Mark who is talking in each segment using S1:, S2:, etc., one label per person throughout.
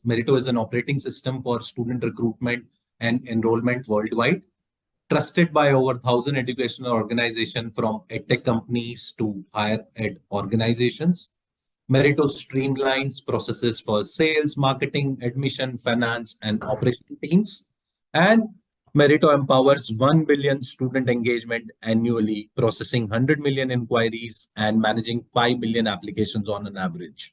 S1: Meritto is an operating system for student recruitment and enrollment worldwide, trusted by over 1,000 educational organizations from edtech companies to higher ed organizations. Meritto streamlines processes for sales, marketing, admission, finance, and operation teams. And Meritto empowers 1 billion student engagement annually, processing 100 million inquiries and managing 5 million applications on an average.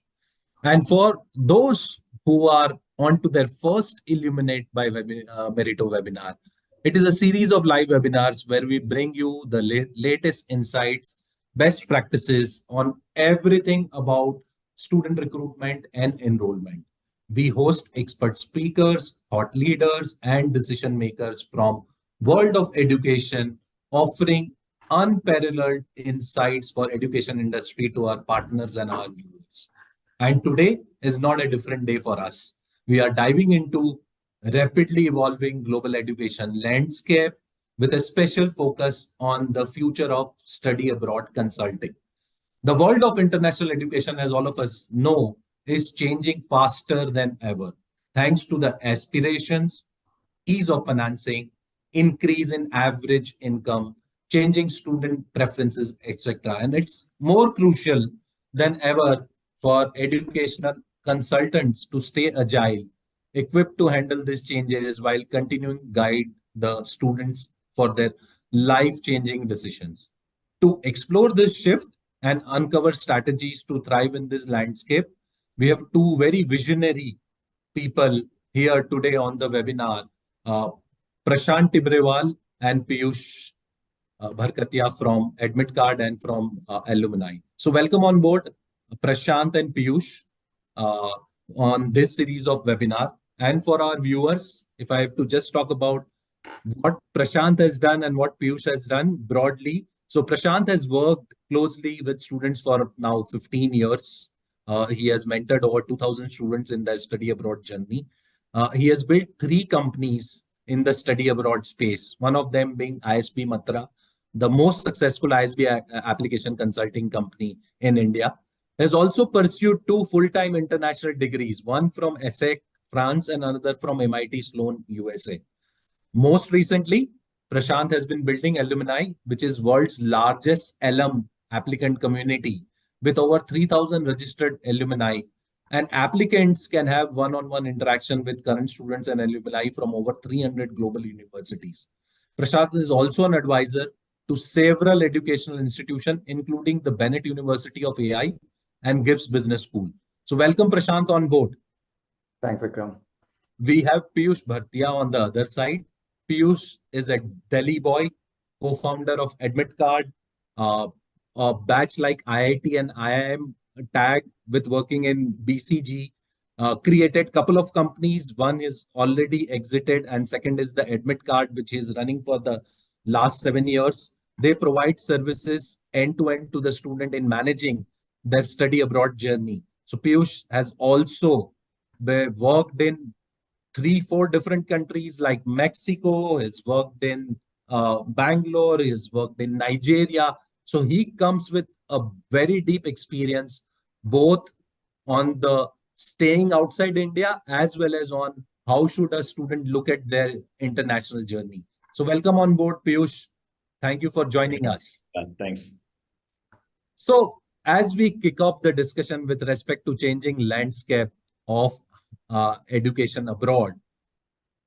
S1: And for those who are on to their first Illuminate by Meritto webinar, it is a series of live webinars where we bring you the latest insights, best practices on everything about student recruitment and enrollment. We host expert speakers, thought leaders, and decision makers from world of education, offering unparalleled insights for education industry to our partners and our viewers. And today is not a different day for us. We are diving into rapidly evolving global education landscape with a special focus on the future of study abroad consulting. The world of international education, as all of us know, is changing faster than ever, thanks to the aspirations, ease of financing, increase in average income, changing student preferences, etc. And it's more crucial than ever for educational consultants to stay agile, equipped to handle these changes while continuing to guide the students for their life-changing decisions. To explore this shift and uncover strategies to thrive in this landscape, we have two very visionary people here today on the webinar, uh, Prashant Tibrewal and Piyush Bharkatia from AdmitCard and from Alumni. So welcome on board, Prashant and Piyush, uh, on this series of webinar. And for our viewers, if I have to just talk about what Prashant has done and what Piyush has done broadly. So Prashant has worked closely with students for now 15 years. He has mentored over 2,000 students in their study abroad journey. He has built 3 companies in the study abroad space, one of them being ISB Matra, the most successful ISB application consulting company in India. He has also pursued 2 full-time international degrees, one from ESSEC, France, and another from MIT Sloan, USA. Most recently, Prashant has been building Alumni, which is world's largest alum applicant community with over 3,000 registered alumni, and applicants can have one-on-one interaction with current students and alumni from over 300 global universities. Prashant is also an advisor to several educational institutions, including the Bennett University of AI and Gibbs Business School. So welcome Prashant on board.
S2: Thanks, Vikram.
S1: We have Piyush Bhartia on the other side. Piyush is a Delhi boy, co-founder of AdmitCard, a batch like IIT and IIM tag with working in BCG, created couple of companies. One is already exited and second is the AdmitCard, which is running for the last 7 years. They provide services end-to-end to the student in managing their study abroad journey. So Piyush has also worked in 3-4 different countries like Mexico, he's worked in Bangalore, he's worked in Nigeria. So he comes with a very deep experience, both on the staying outside India, as well as on how should a student look at their international journey. So welcome on board, Piyush. Thank you for joining us.
S3: Thanks.
S1: So as we kick off the discussion with respect to changing landscape of education abroad,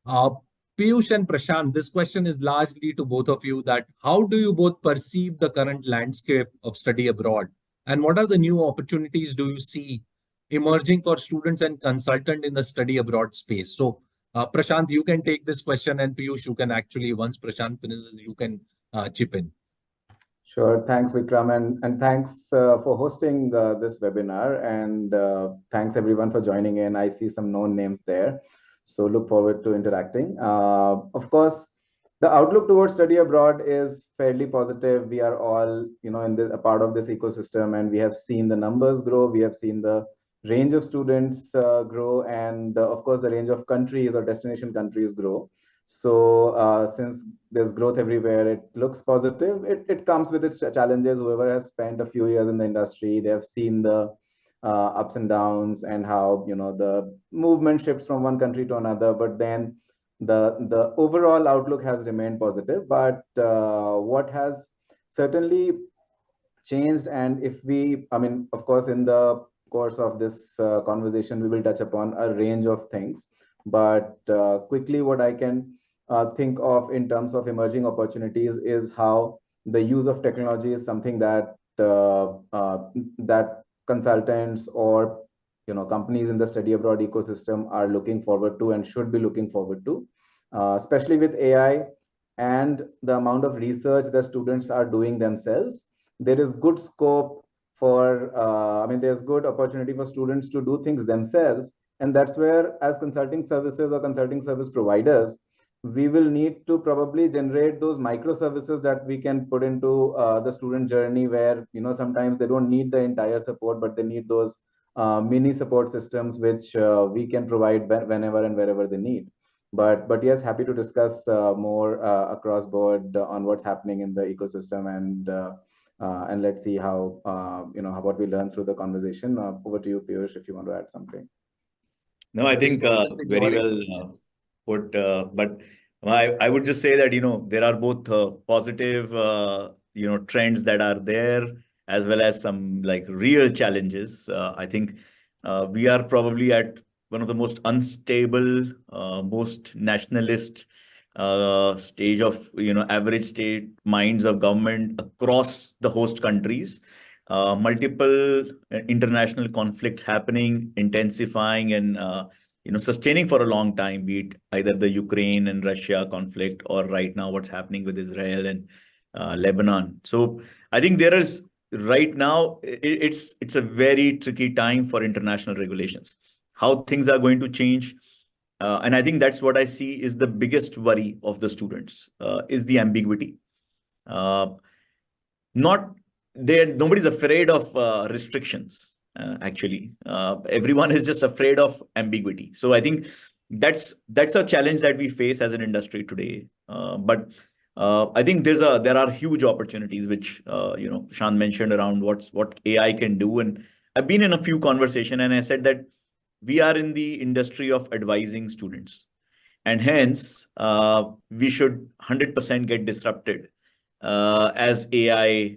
S1: Piyush and Prashant, this question is largely to both of you, that how do you both perceive the current landscape of study abroad, and what are the new opportunities do you see emerging for students and consultants in the study abroad space? So Prashant, you can take this question, and Piyush, you can actually, once Prashant finishes, you can chip in.
S2: Sure. Thanks, Vikram. And thanks for hosting this webinar. And thanks, everyone, for joining in. I see some known names there. So look forward to interacting. Of course, the outlook towards study abroad is fairly positive. We are all, a part of this ecosystem, and we have seen the numbers grow. We have seen the range of students grow, and of course, the range of countries or destination countries grow. So since there's growth everywhere, it looks positive. It comes with its challenges. Whoever has spent a few years in the industry, they have seen the ups and downs, and how the movement shifts from one country to another. But then the overall outlook has remained positive. But what has certainly changed, and if we, I mean, of course, in the course of this conversation, we will touch upon a range of things. But quickly, what I can think of in terms of emerging opportunities is how the use of technology is something that that consultants or companies in the study abroad ecosystem are looking forward to and should be looking forward to, especially with AI and the amount of research that students are doing themselves. There is good scope for, I mean, there's good opportunity for students to do things themselves. And that's where, as consulting services or consulting service providers, we will need to probably generate those microservices that we can put into the student journey, where sometimes they don't need the entire support, but they need those mini support systems which we can provide whenever and wherever they need. But yes, happy to discuss more across board on what's happening in the ecosystem, and let's see how how what we learn through the conversation. Over to you, Piyush, if you want to add something.
S3: No, I think very well put. But I would just say that there are both positive trends that are there, as well as some like real challenges. I think we are probably at one of the most unstable, most nationalist stage of average state minds of government across the host countries. Multiple international conflicts happening, intensifying, and sustaining for a long time, be it either the Ukraine and Russia conflict, or right now what's happening with Israel and Lebanon. So I think there is right now it's a very tricky time for international regulations. How things are going to change, and I think that's what I see is the biggest worry of the students, is the ambiguity. Not Nobody's afraid of restrictions. Actually, everyone is just afraid of ambiguity. So I think that's a challenge that we face as an industry today. But I think there are huge opportunities which Shan mentioned around what AI can do. And I've been in a few conversations, and I said that we are in the industry of advising students, and hence we should 100% get disrupted as AI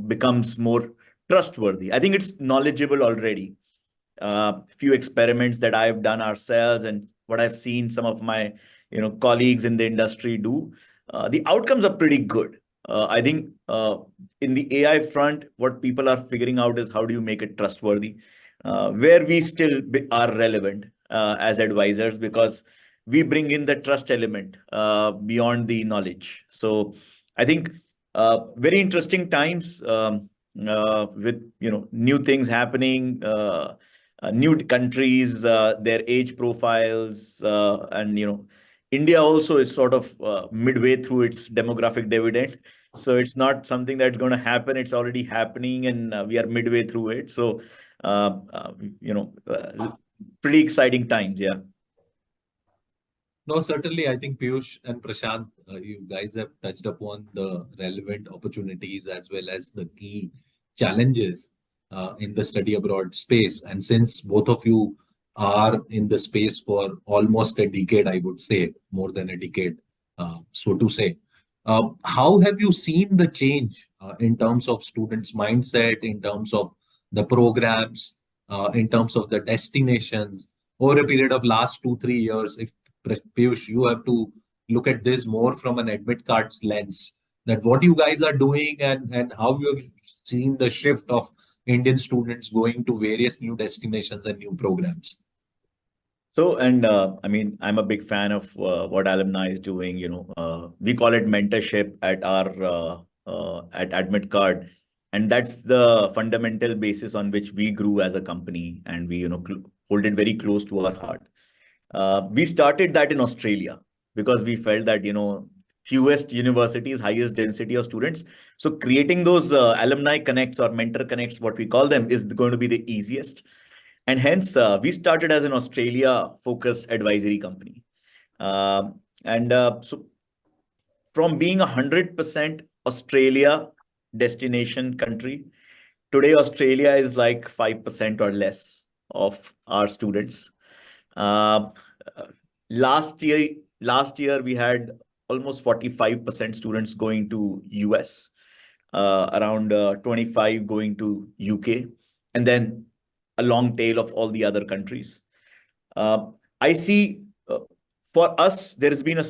S3: becomes more trustworthy. I think it's knowledgeable already. Few experiments that I've done ourselves and what I've seen some of my colleagues in the industry do, the outcomes are pretty good. I think in the AI front, what people are figuring out is how do you make it trustworthy, where we still are relevant as advisors, because we bring in the trust element beyond the knowledge. So I think very interesting times, with new things happening, new countries, their age profiles, and India also is sort of midway through its demographic dividend. So it's not something that's going to happen. It's already happening, and we are midway through it. So, pretty exciting times. Yeah.
S1: No, certainly. I think Piyush and Prashant, you guys have touched upon the relevant opportunities as well as the key challenges in the study abroad space. And since both of you are in the space for almost a decade, I would say more than a decade, so to say, how have you seen the change in terms of students' mindset, in terms of the programs, in terms of the destinations over a period of last 2-3 years? If Piyush, you have to look at this more from an admit cards lens, that what you guys are doing and how you have seen the shift of Indian students going to various new destinations and new programs.
S3: So, and I mean, I'm a big fan of what alumni is doing. We call it mentorship at our at Admit Card, and that's the fundamental basis on which we grew as a company, and we hold it very close to our heart. We started that in Australia because we felt that fewest universities, highest density of students. So creating those alumni connects or mentor connects, what we call them, is going to be the easiest. And hence, we started as an Australia-focused advisory company. So from being 100% Australia destination country Today, Australia is like 5% or less of our students. Uh, last year we had almost 45% students going to US, around 25 going to UK, and then a long tail of all the other countries. I see for us there has been a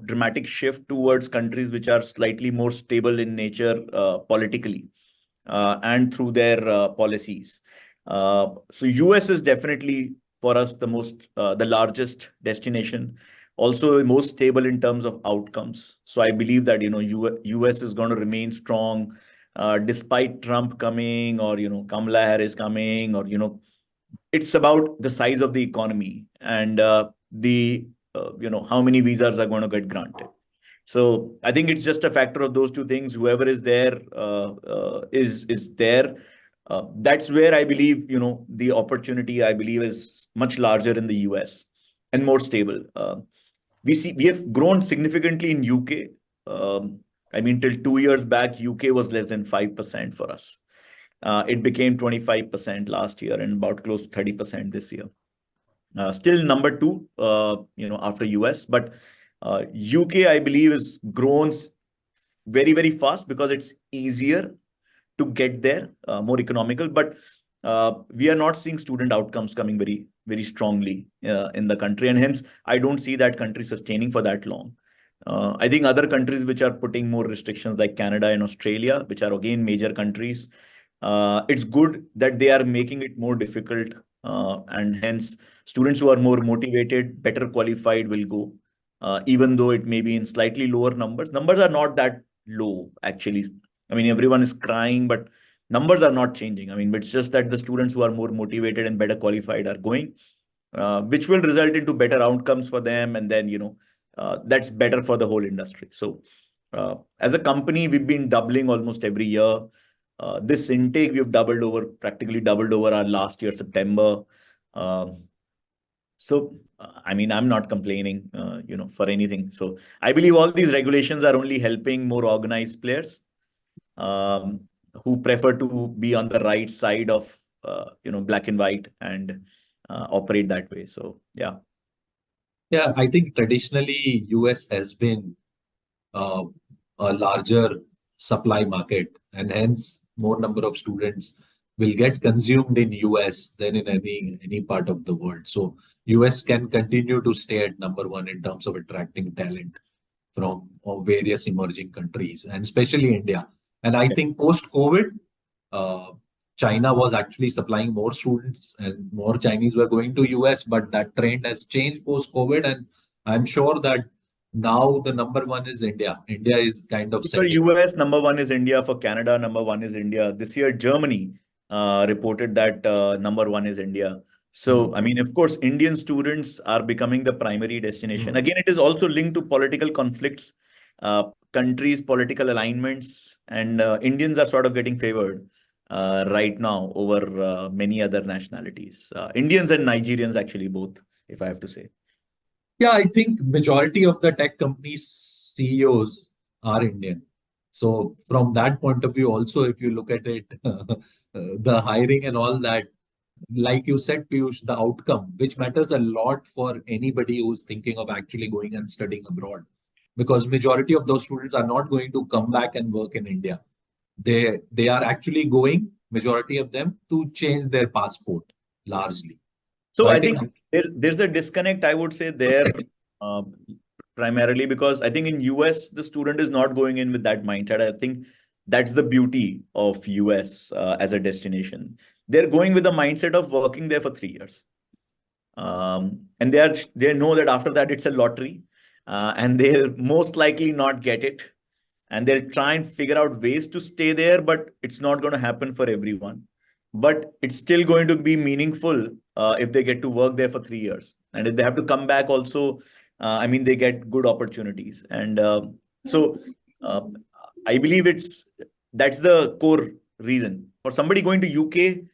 S3: dramatic shift towards countries which are slightly more stable in nature politically and through their policies. So US is definitely for us the largest destination, also most stable in terms of outcomes. So I believe that US is going to remain strong despite Trump coming, or Kamala Harris coming, or it's about the size of the economy and the how many visas are going to get granted. So I think it's just a factor of those two things. Whoever is there is there. That's where I believe the opportunity I believe is much larger in the US and more stable. We have grown significantly in UK. I mean, till 2 years back, UK was less than 5% for us. It became 25% last year and about close to 30% this year. Still number two, after US, but UK, I believe, is grown very, very fast because it's easier to get there, more economical. But we are not seeing student outcomes coming very, very strongly in the country. And hence, I don't see that country sustaining for that long. I think other countries which are putting more restrictions like Canada and Australia, which are again major countries, it's good that they are making it more difficult. And hence, students who are more motivated, better qualified will go. Even though it may be in slightly lower numbers. Numbers are not that low, actually. I mean, everyone is crying, but numbers are not changing. I mean, it's just that the students who are more motivated and better qualified are going, which will result into better outcomes for them. And then, that's better for the whole industry. So as a company, we've been doubling almost every year. This intake, we've practically doubled over our last year, September. So, I mean, I'm not complaining, for anything. So I believe all these regulations are only helping more organized players who prefer to be on the right side of, black and white and operate that way. So, yeah.
S1: Yeah, I think traditionally US has been a larger supply market, and hence more number of students will get consumed in US than in any part of the world. So US can continue to stay at number one in terms of attracting talent from various emerging countries, and especially India. And I think post-COVID, China was actually supplying more students and more Chinese were going to US, but that trend has changed post-COVID. And I'm sure that now the number one is India. India is kind of
S3: For US, number one is India. For Canada, number one is India. This year, Germany reported that number one is India. So, I mean, of course, Indian students are becoming the primary destination. Again, it is also linked to political conflicts, countries, political alignments, and Indians are sort of getting favored right now over many other nationalities. Indians and Nigerians, actually, both, if I have to say.
S1: Yeah, I think majority of the tech companies CEOs are Indian. So from that point of view, also, if you look at it, the hiring and all that, like you said, Piyush, the outcome, which matters a lot for anybody who's thinking of actually going and studying abroad, because majority of those students are not going to come back and work in India. They are actually going, majority of them, to change their passport largely.
S3: So I think there's a disconnect, I would say, there primarily because I think in US, the student is not going in with that mindset. I think that's the beauty of US as a destination. They're going with the mindset of working there for 3 years. And they know that after that, it's a lottery and they'll most likely not get it. And they'll try and figure out ways to stay there, but it's not going to happen for everyone. But it's still going to be meaningful if they get to work there for 3 years. And if they have to come back also, I mean, they get good opportunities. And so I believe that's the core reason. For somebody going to UK,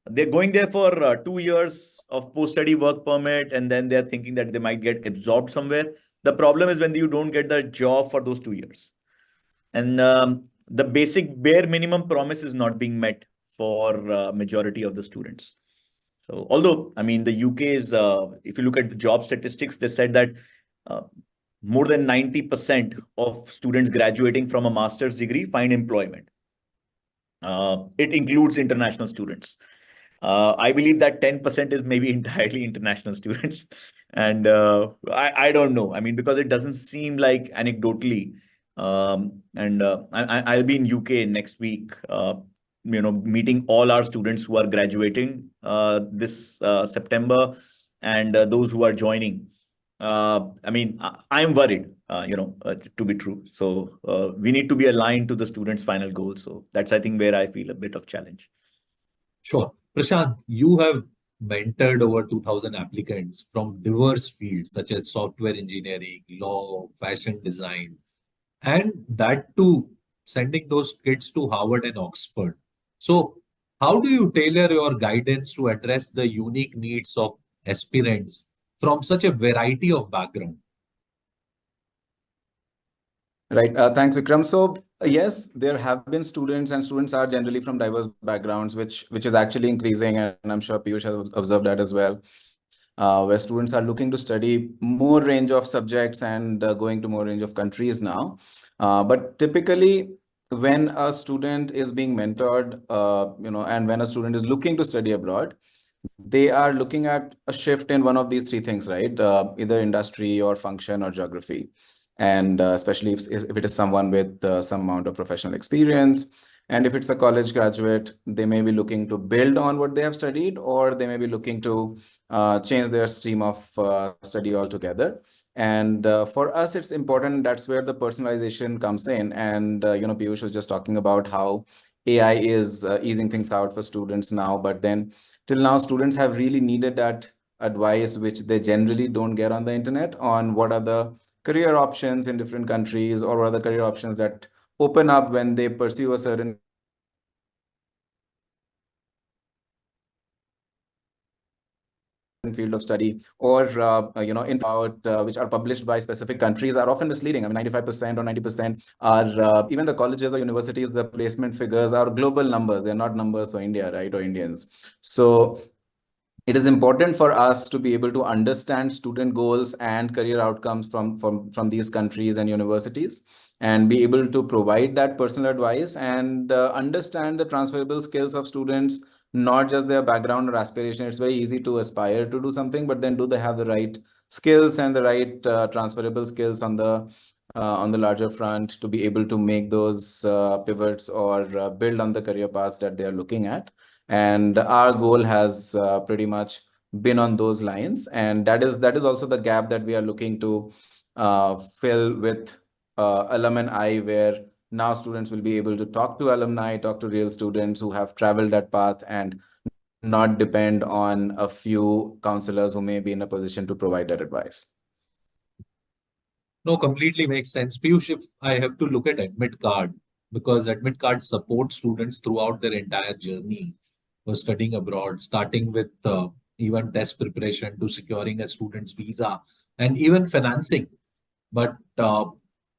S3: they're going there for 2 years of post-study work permit, and then they're thinking that they might get absorbed somewhere. The problem is when you don't get the job for those 2 years. And the basic bare minimum promise is not being met for majority of the students. So although, I mean, the UK is, if you look at the job statistics, they said that more than 90% of students graduating from a master's degree find employment. It includes international students. I believe that 10% is maybe entirely international students. And I don't know. I mean, because it doesn't seem like anecdotally. I'll be in UK next week, meeting all our students who are graduating this September, and those who are joining. I mean, I'm worried, to be true. So we need to be aligned to the students' final goals. So that's, I think, where I feel a bit of challenge.
S1: Sure. Prashant, you have mentored over 2,000 applicants from diverse fields such as software engineering, law, fashion design, and that too, sending those kids to Harvard and Oxford. So, how do you tailor your guidance to address the unique needs of aspirants from such a variety of backgrounds?
S2: Right. Thanks, Vikram. So yes, there have been students, and students are generally from diverse backgrounds, which is actually increasing, and I'm sure Piyush has observed that as well. Where students are looking to study more range of subjects and going to more range of countries now. But typically, when a student is being mentored, and when a student is looking to study abroad, they are looking at a shift in one of these three things, right? Either industry or function or geography. And especially if it is someone with some amount of professional experience. And if it's a college graduate, they may be looking to build on what they have studied, or they may be looking to change their stream of study altogether. And for us, it's important. That's where the personalization comes in. And, Piyush was just talking about how AI is easing things out for students now. But then till now, students have really needed that advice, which they generally don't get on the internet, on what are the career options in different countries, or what are the career options that open up when they pursue a certain field of study, or which are published by specific countries are often misleading. I mean, 95% or 90% are even the colleges or universities, the placement figures are global numbers. They're not numbers for India, right, or Indians. So it is important for us to be able to understand student goals and career outcomes from these countries and universities, and be able to provide that personal advice and understand the transferable skills of students, not just their background or aspiration. It's very easy to aspire to do something, but then do they have the right skills and the right transferable skills on the larger front to be able to make those pivots or build on the career paths that they are looking at. And our goal has pretty much been on those lines. And that is also the gap that we are looking to fill with alumni, where now students will be able to talk to alumni, talk to real students who have traveled that path, and not depend on a few counselors who may be in a position to provide that advice.
S1: No, completely makes sense. Piyush, if I have to look at Admit Card, because Admit Card supports students throughout their entire journey for studying abroad, starting with even test preparation to securing a student's visa and even financing. But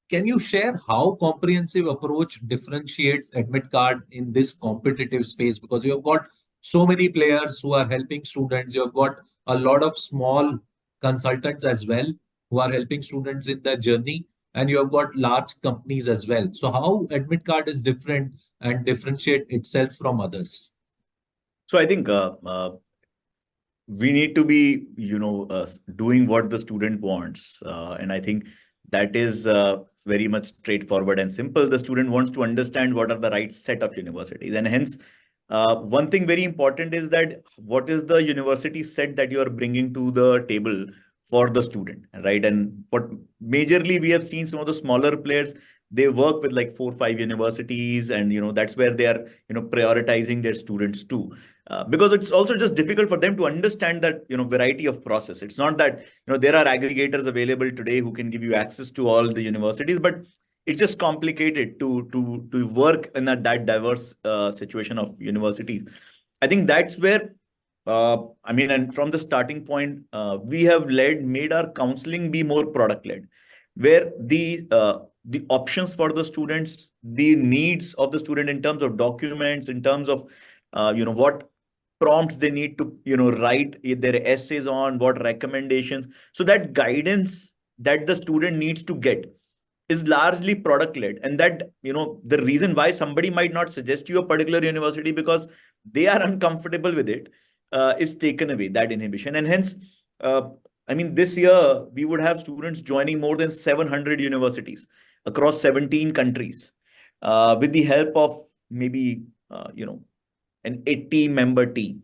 S1: can you share how comprehensive approach differentiates Admit Card in this competitive space? Because you have got so many players who are helping students. You have got a lot of small consultants as well who are helping students in their journey, and you have got large companies as well. So how Admit Card is different and differentiate itself from others?
S3: So I think we need to be, doing what the student wants. And I think that is very much straightforward and simple. The student wants to understand what are the right set of universities. And hence, one thing very important is that what is the university set that you are bringing to the table for the student, right? And what majorly we have seen some of the smaller players, they work with like 4 or 5 universities, and that's where they are prioritizing their students too. Because it's also just difficult for them to understand that variety of process. It's not that there are aggregators available today who can give you access to all the universities, but it's just complicated to work in that diverse situation of universities. I think that's where and from the starting point, we have made our counseling be more product led, where the options for the students, the needs of the student in terms of documents, in terms of what prompts they need to, write their essays on, what recommendations. So that guidance that the student needs to get is largely product led. And that, the reason why somebody might not suggest you a particular university because they are uncomfortable with it, is taken away, that inhibition. And hence, this year we would have students joining more than 700 universities across 17 countries, with the help of maybe, an 80-member team.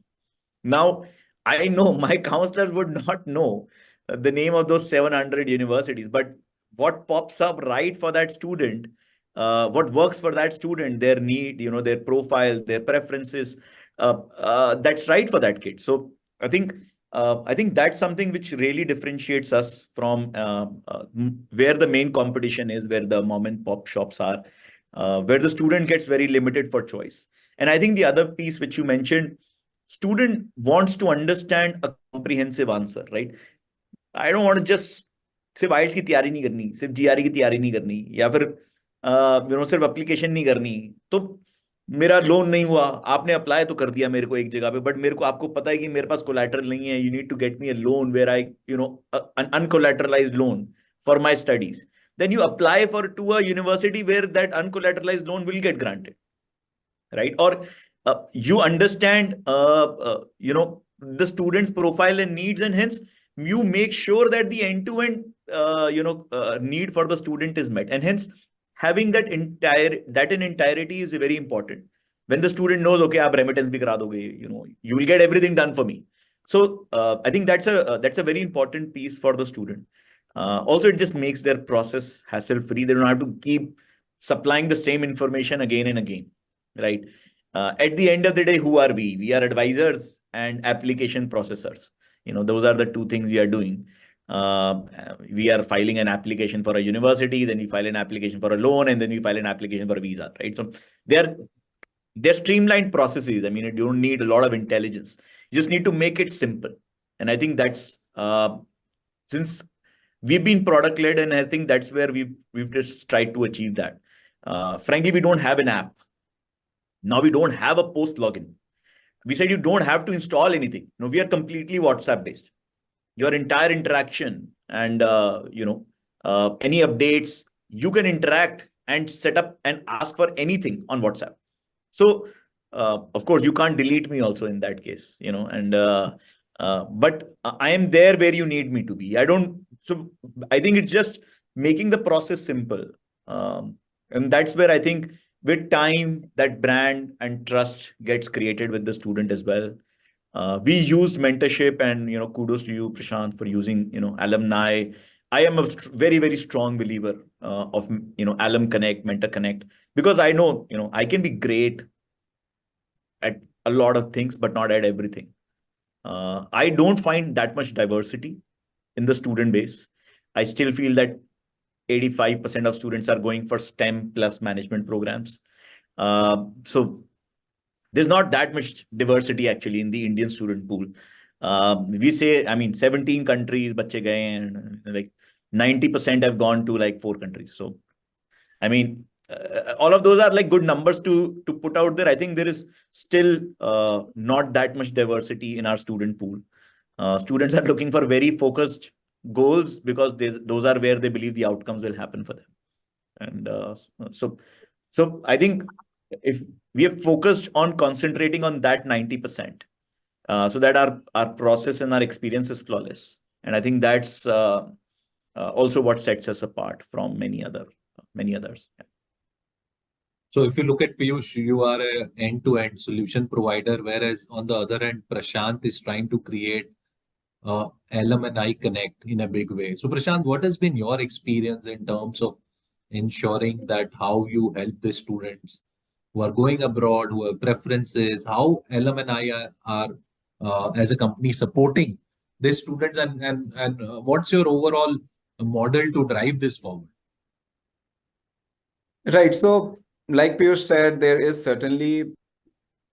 S3: Now, I know my counselors would not know the name of those 700 universities, but what pops up right for that student, what works for that student, their need, their profile, their preferences, that's right for that kid. So I think that's something which really differentiates us from where the main competition is, where the mom and pop shops are, where the student gets very limited for choice. And I think the other piece which you mentioned, student wants to understand a comprehensive answer, right? I don't want to just सिर्फ आइल्स की तैयारी नहीं करनी, सिर्फ GRE की तैयारी नहीं करनी, या फिर सिर्फ एप्लीकेशन नहीं करनी, तो मेरा लोन नहीं हुआ, आपने अप्लाई तो कर दिया मेरे को एक जगह पे, बट मेरे को, आपको पता है कि मेरे पास कोलैटरल नहीं है, you need to get me a loan where I an uncollateralized loan for my studies. Then you apply to a university where that uncollateralized loan will get granted, right? Or you understand the student's profile and needs, and hence you make sure that the end-to-end need for the student is met, and hence having that in entirety is very important. When the student knows, okay, aap remittance bhi kara doge, you will get everything done for me. So I think that's a very important piece for the student. Also, it just makes their process hassle-free. They don't have to keep supplying the same information again and again, right? At the end of the day, who are we? We are advisors and application processors. Those are the two things we are doing. We are filing an application for a university, then we file an application for a loan, and then we file an application for a visa, right? So they're streamlined processes. I mean, you don't need a lot of intelligence. You just need to make it simple. And I think that's, since we've been product led, and I think that's where we've just tried to achieve that. Frankly, we don't have an app. Now we don't have a post login. We said you don't have to install anything. No, we are completely WhatsApp based. Your entire interaction and any updates, you can interact and set up and ask for anything on WhatsApp. So of course you can't delete me also in that case, but I am there where you need me to be. So I think it's just making the process simple, and that's where I think with time that brand and trust gets created with the student as well. We used mentorship, and kudos to you, Prashant, for using alumni. I am a very, very strong believer of Alum Connect, Mentor Connect, because I know I can be great at a lot of things, but not at everything. I don't find that much diversity in the student base. I still feel that 85% of students are going for STEM plus management programs. So there's not that much diversity actually in the Indian student pool. We say, 17 countries, bache gaye, and like 90% have gone to like 4 countries. So, all of those are like good numbers to put out there. I think there is still not that much diversity in our student pool. Students are looking for very focused goals because those are where they believe the outcomes will happen for them. And so I think if we have focused on concentrating on that 90%, so that our process and our experience is flawless. And I think that's also what sets us apart from many others. Yeah.
S1: So if you look at Piyush, you are an end-to-end solution provider, whereas on the other end, Prashant is trying to create alumni connect in a big way. So Prashant, what has been your experience in terms of ensuring that how you help the students who are going abroad, who have preferences, how alumni are as a company supporting the students, and what's your overall model to drive this forward?
S2: Right. So like Piyush said, there is certainly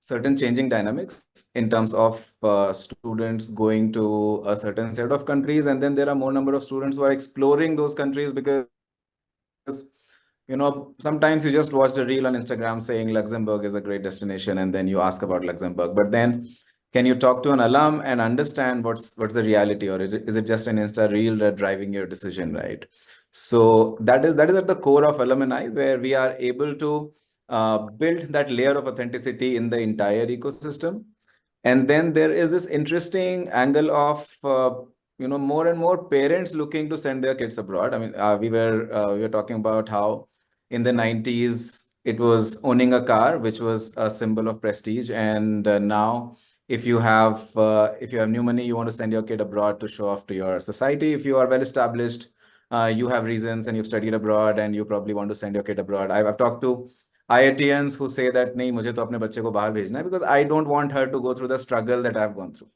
S2: certain changing dynamics in terms of students going to a certain set of countries, and then there are more number of students who are exploring those countries because sometimes you just watch a reel on Instagram saying Luxembourg is a great destination, and then you ask about Luxembourg. But then, can you talk to an alum and understand what's the reality, or is it just an Insta reel that driving your decision, right? So that is at the core of alumni, where we are able to build that layer of authenticity in the entire ecosystem. And then there is this interesting angle of more and more parents looking to send their kids abroad. I mean, we were talking about how in the 90s it was owning a car, which was a symbol of prestige, and now if you have new money, you want to send your kid abroad to show off to your society. If you are well established, you have reasons and you've studied abroad, and you probably want to send your kid abroad. I've talked to IITians who say that नहीं मुझे तो अपने बच्चे को बाहर भेजना है because I don't want her to go through the struggle that I've gone through.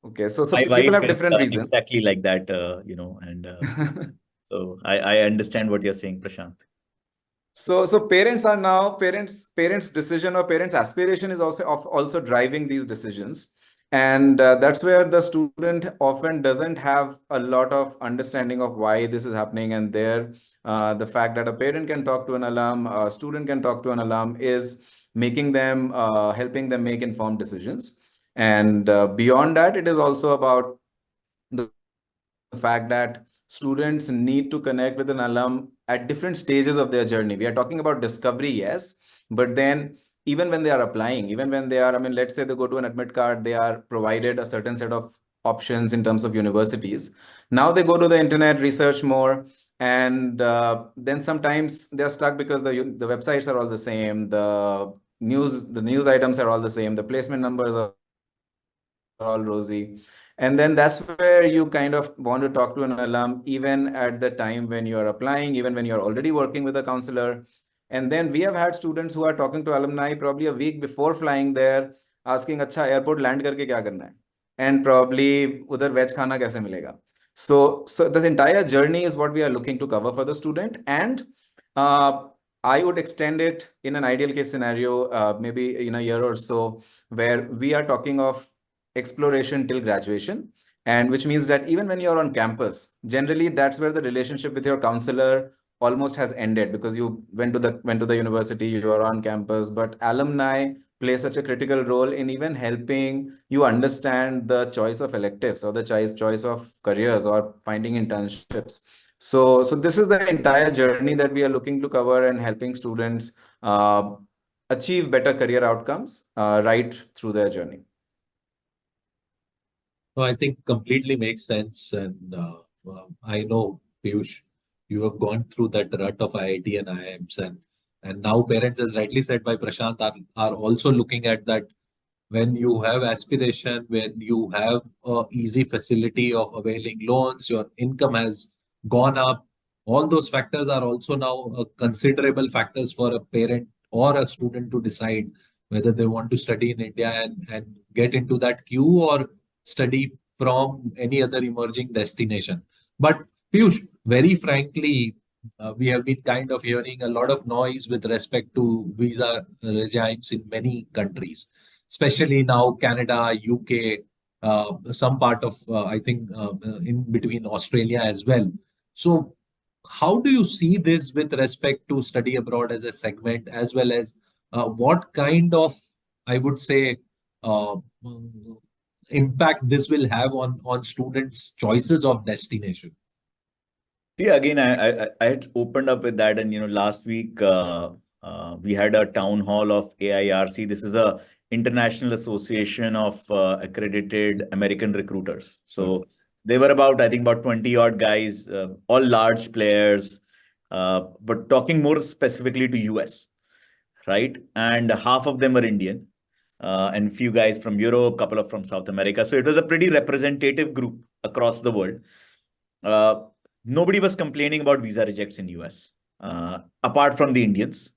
S2: Okay, so
S3: My
S2: people
S3: wife
S2: have
S3: is
S2: different reasons.
S3: exactly like that, and so I understand what you're saying, Prashant.
S2: So parents are now parents decision or parents aspiration is also driving these decisions, and that's where the student often doesn't have a lot of understanding of why this is happening, and there the fact that a parent can talk to an alum, a student can talk to an alum, is making them helping them make informed decisions. And beyond that, it is also about the fact that students need to connect with an alum at different stages of their journey. We are talking about discovery, yes, but then even when they are applying, even when they are, I mean, let's say they go to an admit card, they are provided a certain set of options in terms of universities. Now they go to the internet, research more, and then sometimes they're stuck because the websites are all the same, the news items are all the same, the placement numbers are all rosy. And then that's where you kind of want to talk to an alum, even at the time when you're applying, even when you're already working with a counselor. And then we have had students who are talking to alumni probably a week before flying there, asking, अच्छा airport land करके क्या करना है? And probably उधर veg खाना कैसे मिलेगा? So this entire journey is what we are looking to cover for the student. And I would extend it in an ideal case scenario, maybe in a year or so, where we are talking of exploration till graduation, and which means that even when you're on campus, generally that's where the relationship with your counselor almost has ended, because you went to the university, you are on campus. But alumni play such a critical role in even helping you understand the choice of electives or the choice of careers or finding internships. So this is the entire journey that we are looking to cover, and helping students achieve better career outcomes right through their journey.
S1: No, I think completely makes sense. And I know, Piyush, you have gone through that rut of IIT and IIMs, and now parents, as rightly said by Prashant, are also looking at that. When you have aspiration, when you have a easy facility of availing loans, your income has gone up, all those factors are also now considerable factors for a parent or a student to decide whether they want to study in India and get into that queue, or study from any other emerging destination. But Piyush, very frankly, we have been kind of hearing a lot of noise with respect to visa regimes in many countries, especially now Canada, UK, some part of, I think, in between Australia as well. So how do you see this with respect to study abroad as a segment, as well as what kind of, I would say, uh, impact this will have on students' choices of destination?
S3: Yeah, again, I had opened up with that, and last week we had a town hall of AIRC. This is a International Association of Accredited American Recruiters. So they were about, I think, about 20 odd guys, all large players, but talking more specifically to US, right? And half of them were Indian, and few guys from Europe, couple of from South America. So it was a pretty representative group across the world. Nobody was complaining about visa rejects in US, apart from the Indians.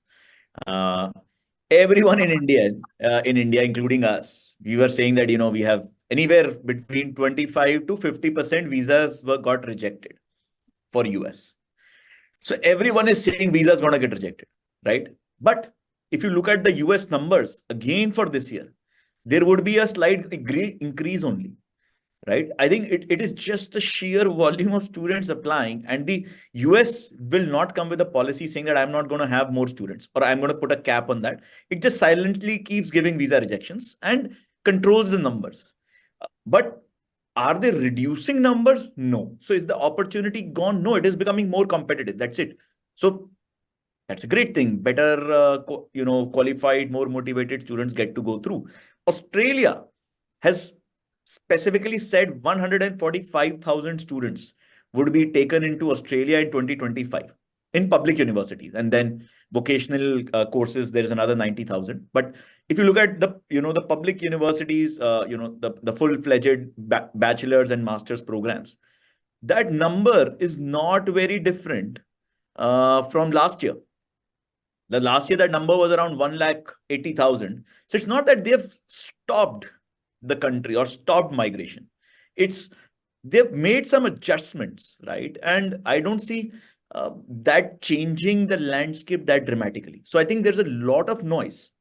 S3: Everyone in India, including us, we were saying that we have anywhere between 25 to 50% visas got rejected for US. So everyone is saying visas gonna get rejected, right? But if you look at the US numbers again for this year, there would be a slight increase only. right? I think it is just the sheer volume of students applying, and the US will not come with a policy saying that I'm not going to have more students or I'm going to put a cap on that. It just silently keeps giving visa rejections and controls the numbers. But are they reducing numbers? No. So is the opportunity gone? No, it is becoming more competitive. That's it. So that's a great thing. Better, qualified, more motivated students get to go through. Australia has specifically said 145,000 students would be taken into Australia in 2025 in public universities, and then vocational courses, there is another 90,000. But if you look at the public universities, the full-fledged bachelor's and master's programs, that number is not very different from last year. The last year, that number was around 180,000. So it's not that they've stopped the country or stopped migration. They've made some adjustments, right? And I don't see that changing the landscape that dramatically. So I think there's a lot of noise.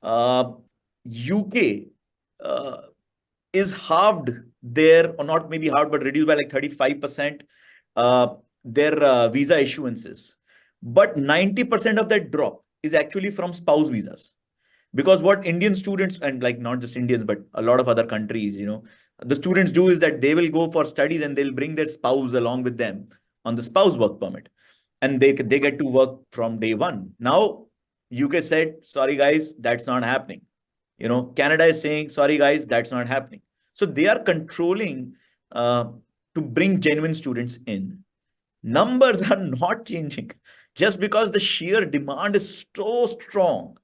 S3: UK is halved there, or not maybe halved, but reduced by like 35% their visa issuances. But 90% of that drop is actually from spouse visas. Because what Indian students, and like not just Indians, but a lot of other countries, the students do is that they will go for studies and they'll bring their spouse along with them on the spouse work permit. And they get to work from day one. Now, UK said, sorry, guys, that's not happening. Canada is saying, sorry, guys, that's not happening. So they are controlling to bring genuine students in. Numbers are not changing just because the sheer demand is so strong.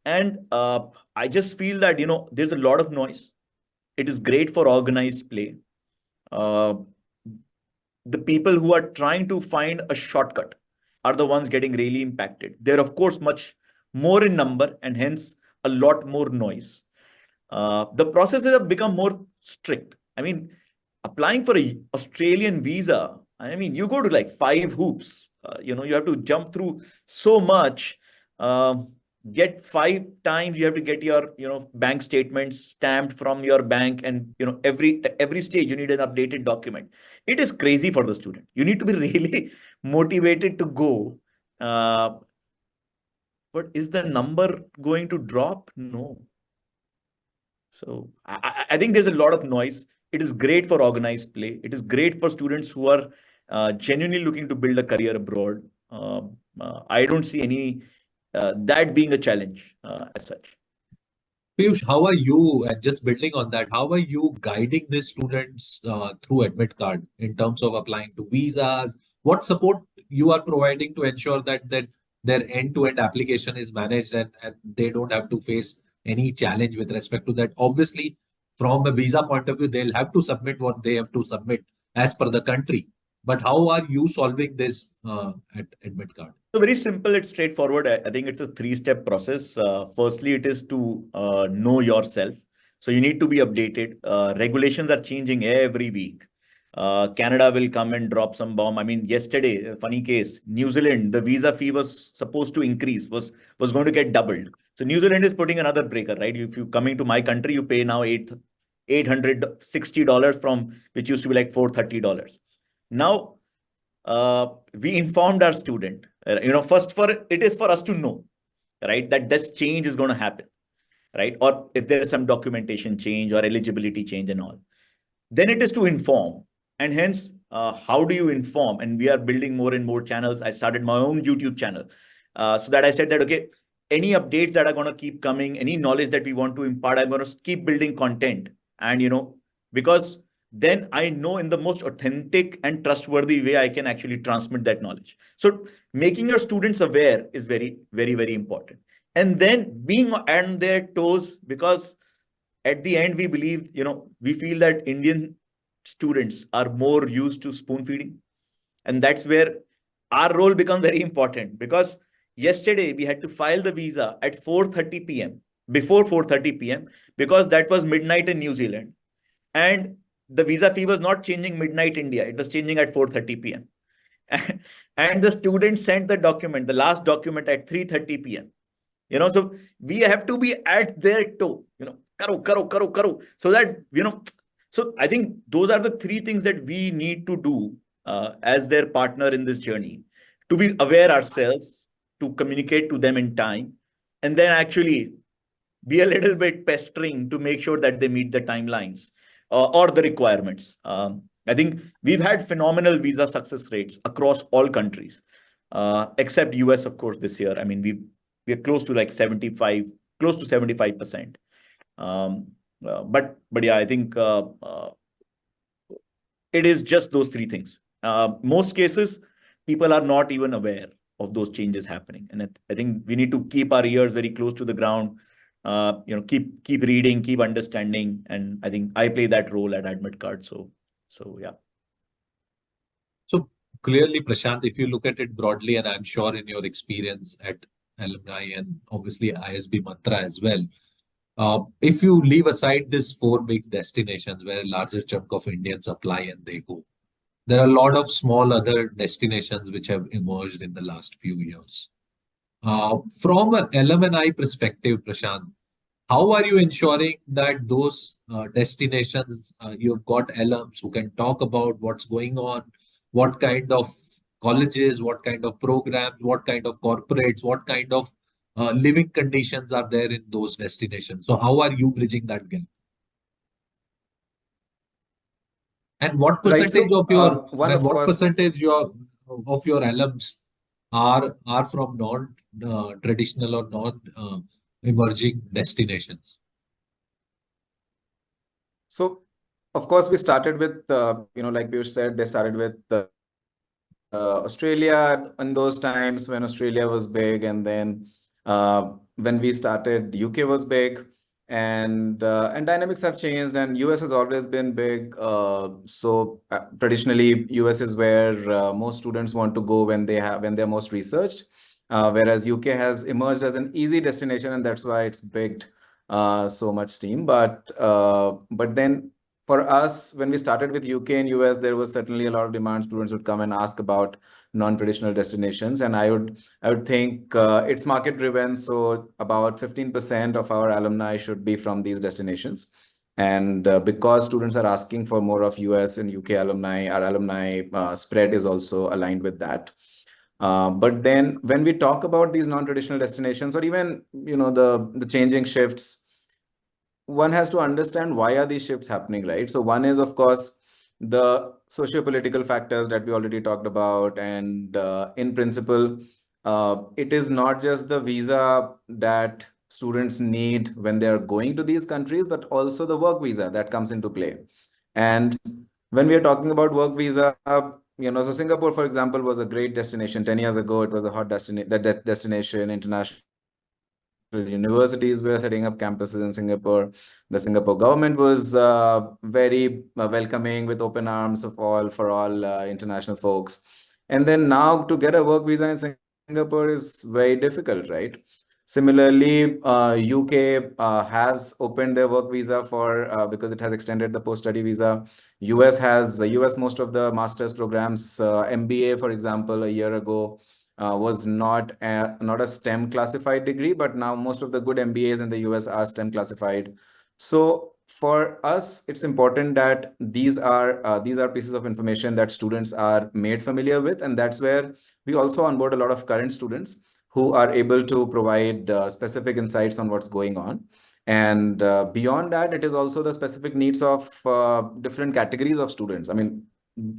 S3: And I just feel that, there's a lot of noise. It is great for organized play. The people who are trying to find a shortcut are the ones getting really impacted. They're, of course, much more in number and hence a lot more noise. The processes have become more strict. I mean, applying for an Australian visa, I mean, you go to like 5 hoops. You have to jump through so much. Get 5 times, you have to get your bank statements stamped from your bank, and every stage you need an updated document. It is crazy for the student. You need to be really motivated to go. But is the number going to drop? No. So I think there's a lot of noise. It is great for organized play. It is great for students who are genuinely looking to build a career abroad. I don't see any that being a challenge as such.
S1: Piyush, how are you, and just building on that, how are you guiding the students through Admit Card in terms of applying to visas? What support you are providing to ensure that their end-to-end application is managed and they don't have to face any challenge with respect to that? Obviously, from a visa point of view, they'll have to submit what they have to submit as per the country. But how are you solving this at Admit Card?
S3: So very simple, it's straightforward. I think it's a 3-step process. Firstly, it is to know yourself. So you need to be updated. Regulations are changing every week. Canada will come and drop some bomb. I mean, yesterday, a funny case, New Zealand, the visa fee was supposed to increase, was going to get doubled. So New Zealand is putting another breaker, right? If you coming to my country, you pay now $860 from which used to be like $430. Now, we informed our student, first it is for us to know, right, that this change is going to happen, right? Or if there is some documentation change or eligibility change and all, then it is to inform. And hence, how do you inform? And we are building more and more channels. I started my own YouTube channel so that I said that, okay, any updates that are going to keep coming, any knowledge that we want to impart, I'm going to keep building content. And, because then I know in the most authentic and trustworthy way I can actually transmit that knowledge. So making your students aware is very, very, very important. And then being on their toes, because at the end, we believe, we feel that Indian students are more used to spoon feeding. And that's where our role becomes very important, because yesterday we had to file the visa at 4:30 p.m. before 4:30 p.m. because that was midnight in New Zealand. And the visa fee was not changing midnight India. It was changing at 4:30 p.m. And the student sent the document, the last document, at 3:30 p.m. So we have to be at their toe, karo. So that, So I think those are the three things that we need to do as their partner in this journey, to be aware ourselves, to communicate to them in time, and then actually be a little bit pestering to make sure that they meet the timelines or the requirements. I think we've had phenomenal visa success rates across all countries, except US, of course, this year. I mean, we're close to like 75, close to 75%. But yeah, I think it is just those three things. Most cases, people are not even aware of those changes happening, and I think we need to keep our ears very close to the ground. Keep reading, keep understanding, and I think I play that role at AdmitCard. So yeah.
S1: So clearly, Prashant, if you look at it broadly, and I'm sure in your experience at alumni and obviously ISB Mantra as well, if you leave aside these four big destinations where a larger chunk of Indians apply and they go, there are a lot of small other destinations which have emerged in the last few years. From an alumni perspective, Prashant, how are you ensuring that those destinations, you've got alums who can talk about what's going on, what kind of colleges, what kind of programs, what kind of corporates, what kind of living conditions are there in those destinations? So how are you bridging that gap? And what percentage of your of your alums are from non-traditional or non-emerging destinations?
S2: So, of course, we started with, like Piyush said, they started with Australia in those times when Australia was big. And then when we started, UK was big. And dynamics have changed, and US has always been big. So traditionally, US is where most students want to go when they're most researched. Whereas UK has emerged as an easy destination, and that's why it's picked so much steam. But then for us, when we started with UK and US, there was certainly a lot of demand. Students would come and ask about non-traditional destinations, and I would think it's market driven. So about 15% of our alumni should be from these destinations. And because students are asking for more of US and UK alumni, our alumni spread is also aligned with that. But then when we talk about these non-traditional destinations, or even the changing shifts, one has to understand why are these shifts happening, right? So one is, of course, the socio-political factors that we already talked about. And in principle, it is not just the visa that students need when they are going to these countries, but also the work visa that comes into play. And when we are talking about work visa, so Singapore, for example, was a great destination. 10 years ago, it was a hot destination. International universities were setting up campuses in Singapore. The Singapore government was very welcoming, with open arms for all international folks. And then now to get a work visa in Singapore is very difficult, right? Similarly, UK has opened their work visa because it has extended the post-study visa. US most of the master's programs, MBA, for example, a year ago was not a STEM classified degree, but now most of the good MBAs in the US are STEM classified. So for us, it's important that these are pieces of information that students are made familiar with, and that's where we also onboard a lot of current students who are able to provide specific insights on what's going on. And beyond that, it is also the specific needs of different categories of students. I mean,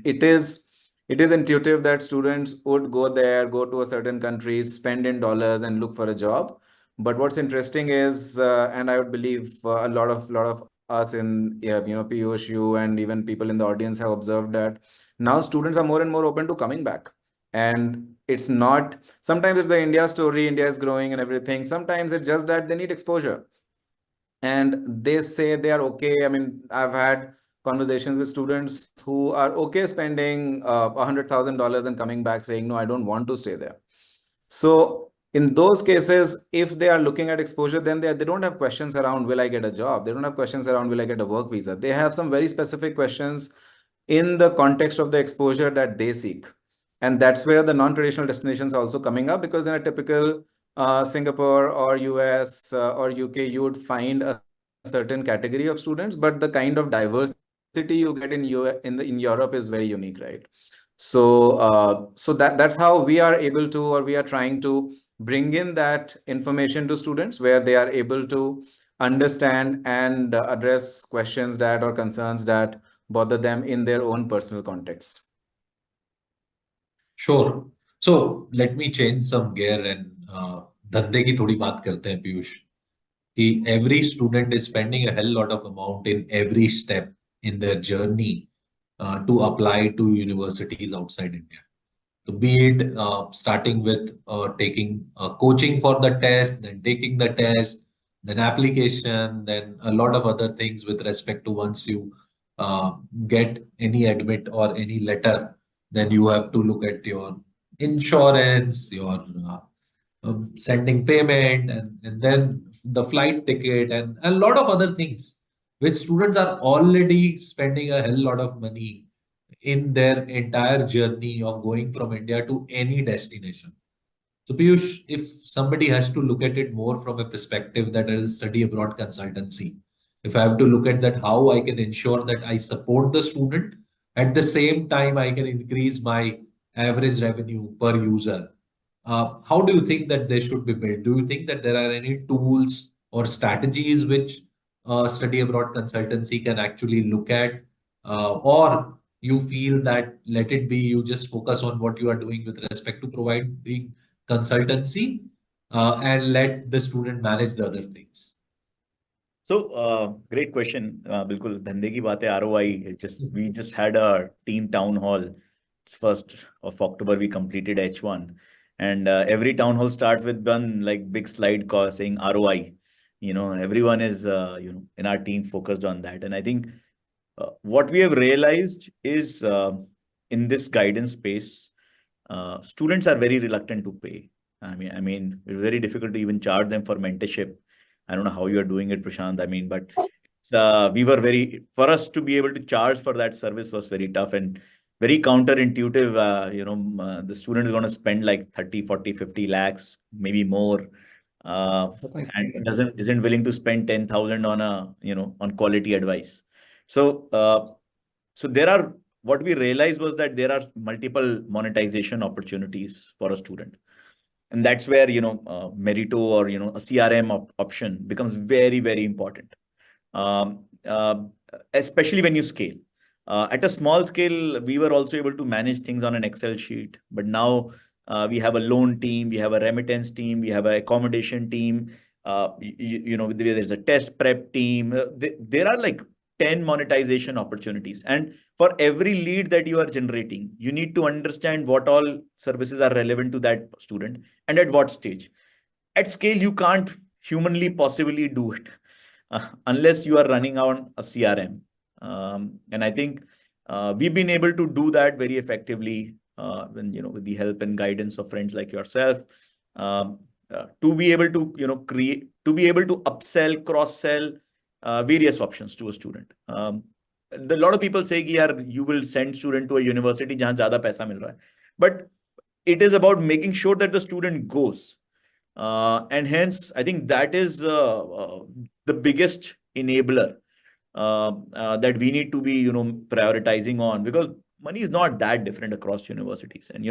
S2: it is intuitive that students would go to a certain country, spend in dollars, and look for a job. But what's interesting is, and I would believe a lot of us in Piyush, you, and even people in the audience have observed that now students are more and more open to coming back. And it's not, sometimes it's the India story, India is growing and everything. Sometimes it's just that they need exposure. And they say they are okay. I mean, I've had conversations with students who are okay spending $100,000 and coming back saying, no, I don't want to stay there. So in those cases, if they are looking at exposure, then they don't have questions around, will I get a job? They don't have questions around, will I get a work visa? They have some very specific questions in the context of the exposure that they seek. And that's where the non-traditional destinations are also coming up, because in a typical Singapore or US or UK, you would find a certain category of students, but the kind of diversity you get in Europe is very unique, right? So that's how we are able to, or we are trying to bring in that information to students, where they are able to understand and address questions that or concerns that bother them in their own personal context.
S1: Sure. So let me change some gear and धंधे की थोड़ी बात करते हैं पीयूष कि every student is spending a hell lot of amount in every step in their journey to apply to universities outside India. So be it starting with taking coaching for the test, then taking the test, then application, then a lot of other things with respect to once you get any admit or any letter, then you have to look at your insurance, your sending payment, and then the flight ticket, and a lot of other things, which students are already spending a hell lot of money in their entire journey of going from India to any destination. So Piyush, if somebody has to look at it more from a perspective that is study abroad consultancy, if I have to look at that, how I can ensure that I support the student, at the same time I can increase my average revenue per user. How do you think that they should be built? Do you think that there are any tools or strategies which study abroad consultancy can actually look at, or you feel that let it be, you just focus on what you are doing with respect to providing consultancy and let the student manage the other things?
S3: So great question. बिल्कुल धंधे की बात है, ROI. We just had a team town hall. It's 1st of October we completed H1, and every town hall starts with one like big slide saying ROI. Everyone is in our team focused on that, and I think what we have realized is in this guidance space, students are very reluctant to pay. I mean, it's very difficult to even charge them for mentorship. I don't know how you are doing it, Prashant. I mean, but for us to be able to charge for that service was very tough and very counterintuitive. The student is going to spend like 30, 40, 50 lakhs, maybe more, and isn't willing to spend 10,000 on on quality advice. So what we realized was that there are multiple monetization opportunities for a student. And that's where, Meritto or, a CRM option becomes very, very important. Especially when you scale. At a small scale, we were also able to manage things on an Excel sheet. But now we have a loan team, we have a remittance team, we have an accommodation team. There's a test prep team. There are like 10 monetization opportunities. And for every lead that you are generating, you need to understand what all services are relevant to that student and at what stage. At scale, you can't humanly possibly do it unless you are running on a CRM. And I think we've been able to do that very effectively with the help and guidance of friends like yourself, to be able to, to be able to upsell, cross-sell, various options to a student. A lot of people say you will send student to a university jahan zyada paisa mil raha hai. But it is about making sure that the student goes. And hence, I think that is the biggest enabler that we need to be, prioritizing on, because money is not that different across universities. And,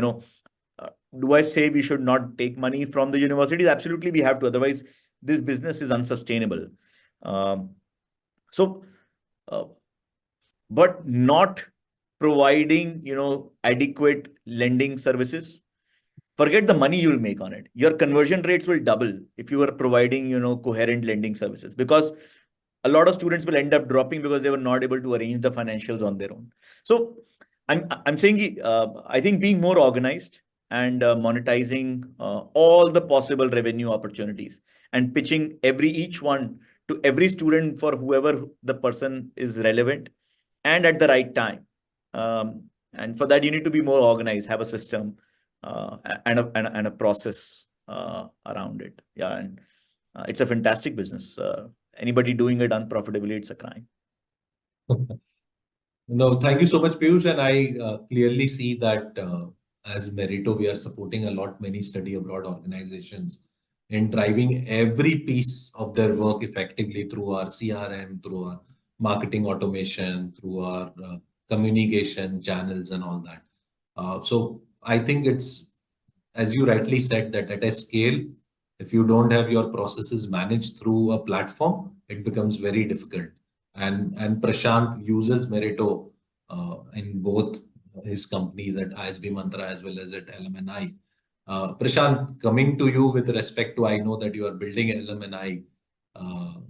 S3: do I say we should not take money from the universities? Absolutely, we have to. Otherwise, this business is unsustainable. But not providing, adequate lending services, forget the money you'll make on it. Your conversion rates will double if you are providing, coherent lending services, because a lot of students will end up dropping because they were not able to arrange the financials on their own. So I'm saying, I think being more organized and monetizing all the possible revenue opportunities and pitching each one to every student for whoever the person is relevant and at the right time. And for that, you need to be more organized, have a system and a process around it. Yeah, and it's a fantastic business. Anybody doing it unprofitably, it's a crime.
S1: No, thank you so much, Piyush. And I clearly see that as Meritto, we are supporting a lot many study abroad organizations in driving every piece of their work effectively through our CRM, through our marketing automation, through our communication channels and all that. So I think it's, as you rightly said, that at a scale, if you don't have your processes managed through a platform, it becomes very difficult. And Prashant uses Meritto in both his companies at ISB Mantra as well as at LMNI. Prashant, coming to you with respect to, I know that you are building LMNI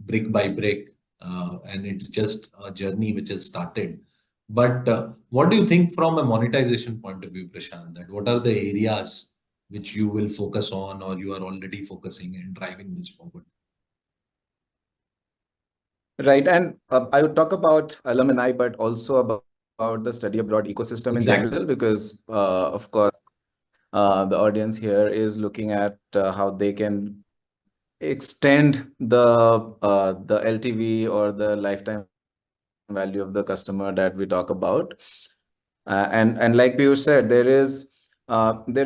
S1: brick by brick, and it's just a journey which has started. But what do you think from a monetization point of view, Prashant? That what are the areas which you will focus on, or you are already focusing and driving this forward?
S2: Right. And I would talk about alumni, but also about the study abroad ecosystem in general, because of course, the audience here is looking at how they can extend the LTV or the lifetime value of the customer that we talk about. And like Piyush said, there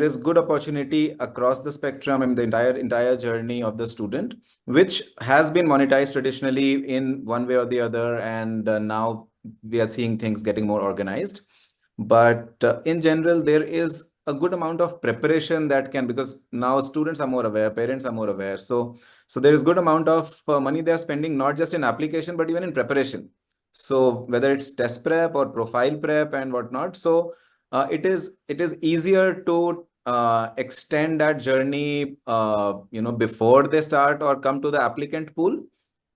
S2: is good opportunity across the spectrum and the entire journey of the student, which has been monetized traditionally in one way or the other, and now we are seeing things getting more organized. But in general, there is a good amount of preparation that can, because now students are more aware, parents are more aware. So there is good amount of money they are spending, not just in application, but even in preparation. So whether it's test prep or profile prep and whatnot, so it is easier to extend that journey, before they start or come to the applicant pool.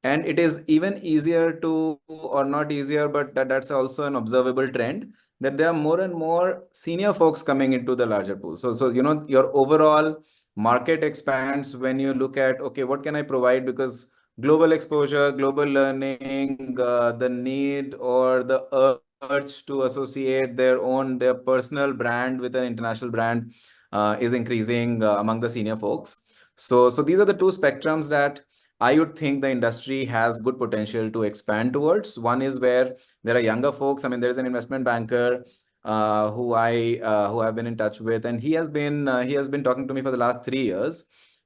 S2: And it is even easier to, or not easier, but that's also an observable trend, that there are more and more senior folks coming into the larger pool. So your overall market expands when you look at, okay, what can I provide? Because global exposure, global learning, the need or the urge to associate their personal brand with an international brand is increasing among the senior folks. So these are the two spectrums that I would think the industry has good potential to expand towards. One is where there are younger folks. I mean, there's an investment banker who I've been in touch with, and he has been talking to me for the last 3 years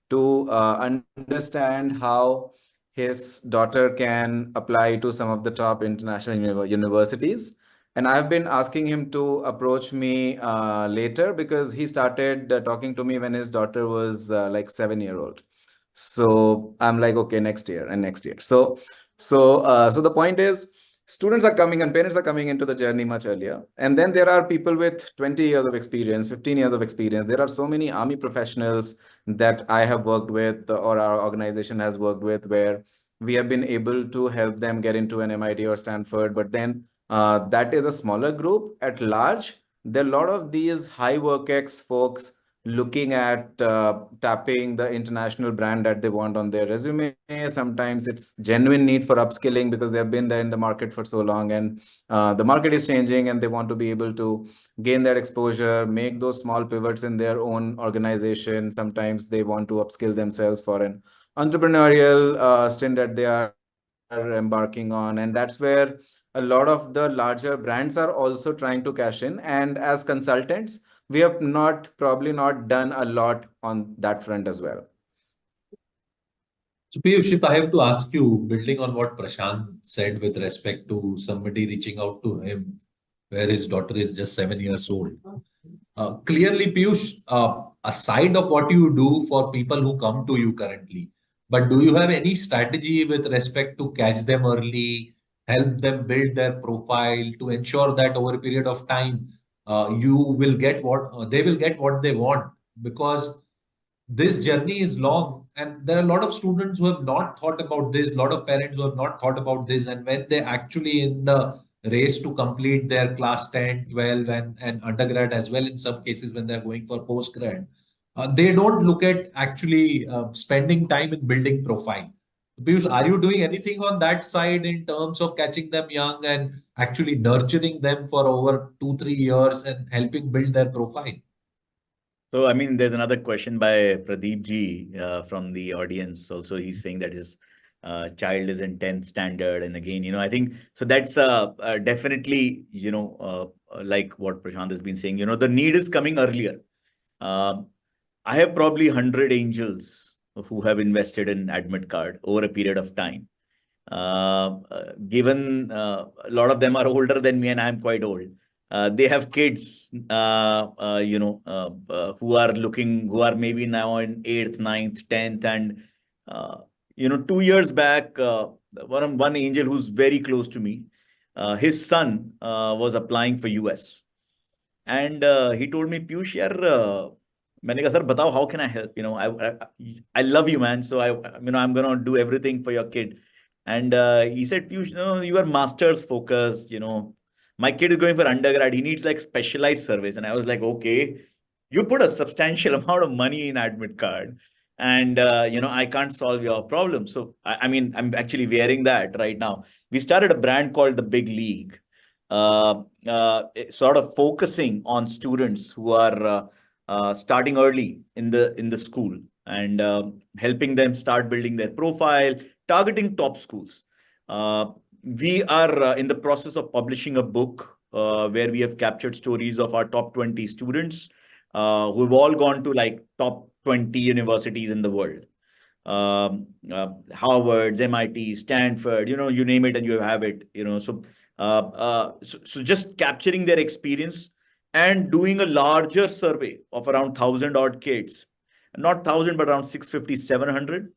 S2: to understand how his daughter can apply to some of the top international universities. And I've been asking him to approach me later, because he started talking to me when his daughter was like 7-year-old. So I'm like, okay, next year and next year. So the point is, students are coming and parents are coming into the journey much earlier. And then there are people with 20 years of experience, 15 years of experience. There are so many army professionals that I have worked with, or our organization has worked with, where we have been able to help them get into an MIT or Stanford. But then that is a smaller group. At large, there are a lot of these high WorkX folks looking at tapping the international brand that they want on their resume. Sometimes it's genuine need for upskilling because they've been there in the market for so long, and the market is changing, and they want to be able to gain that exposure, make those small pivots in their own organization. Sometimes they want to upskill themselves for an entrepreneurial stint that they are embarking on. And that's where a lot of the larger brands are also trying to cash in. And as consultants, we have probably not done a lot on that front as well.
S1: So Piyush, if I have to ask you, building on what Prashant said with respect to somebody reaching out to him, where his daughter is just 7 years old. Clearly, Piyush, aside of what you do for people who come to you currently, but do you have any strategy with respect to catch them early, help them build their profile to ensure that over a period of time, you will get what they will get what they want? Because this journey is long, and there are a lot of students who have not thought about this, a lot of parents who have not thought about this, and when they actually in the race to complete their class 10, 12 and undergrad as well, in some cases when they're going for postgrad, they don't look at actually spending time in building profile. Piyush, are you doing anything on that side in terms of catching them young and actually nurturing them for over 2-3 years and helping build their profile?
S3: So, I mean, there's another question by Pradeep ji from the audience. Also, he's saying that his child is in 10th standard. And again, I think, so that's definitely, like what Prashant has been saying, the need is coming earlier. I have probably 100 angels who have invested in Admit Card over a period of time. Given a lot of them are older than me and I'm quite old. They have kids, who are maybe now in 8th, 9th, 10th. And, 2 years back, one angel who's very close to me, his son was applying for US. And he told me, Piyush, yaar, मैंने कहा, sir, बताओ, how can I help? I love you, man. So I'm going to do everything for your kid. And he said, Piyush, no, you are master's focused, my kid is going for undergrad. He needs like specialized service. And I was like, okay, you put a substantial amount of money in admit card. And, I can't solve your problem. So, I'm actually wearing that right now. We started a brand called The Big League, sort of focusing on students who are starting early in the school, and helping them start building their profile, targeting top schools. We are in the process of publishing a book where we have captured stories of our top 20 students who've all gone to like top 20 universities in the world. Harvard, MIT, Stanford, you name it and you have it, so just capturing their experience and doing a larger survey of around 1,000 odd kids, not 1,000, but around 650, 700.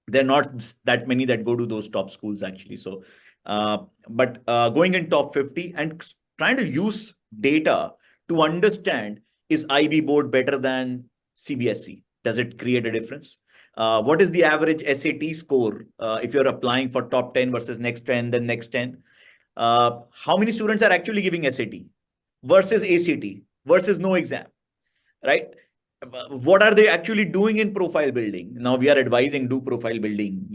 S3: They're not that many that go to those top schools actually. So, but going in top 50 and trying to use data to understand, is IB board better than CBSE? Does it create a difference? What is the average SAT score if you're applying for top 10 versus next 10, then next 10? How many students are actually giving SAT versus ACT versus no exam, right? What are they actually doing in profile building? Now we are advising, do profile building.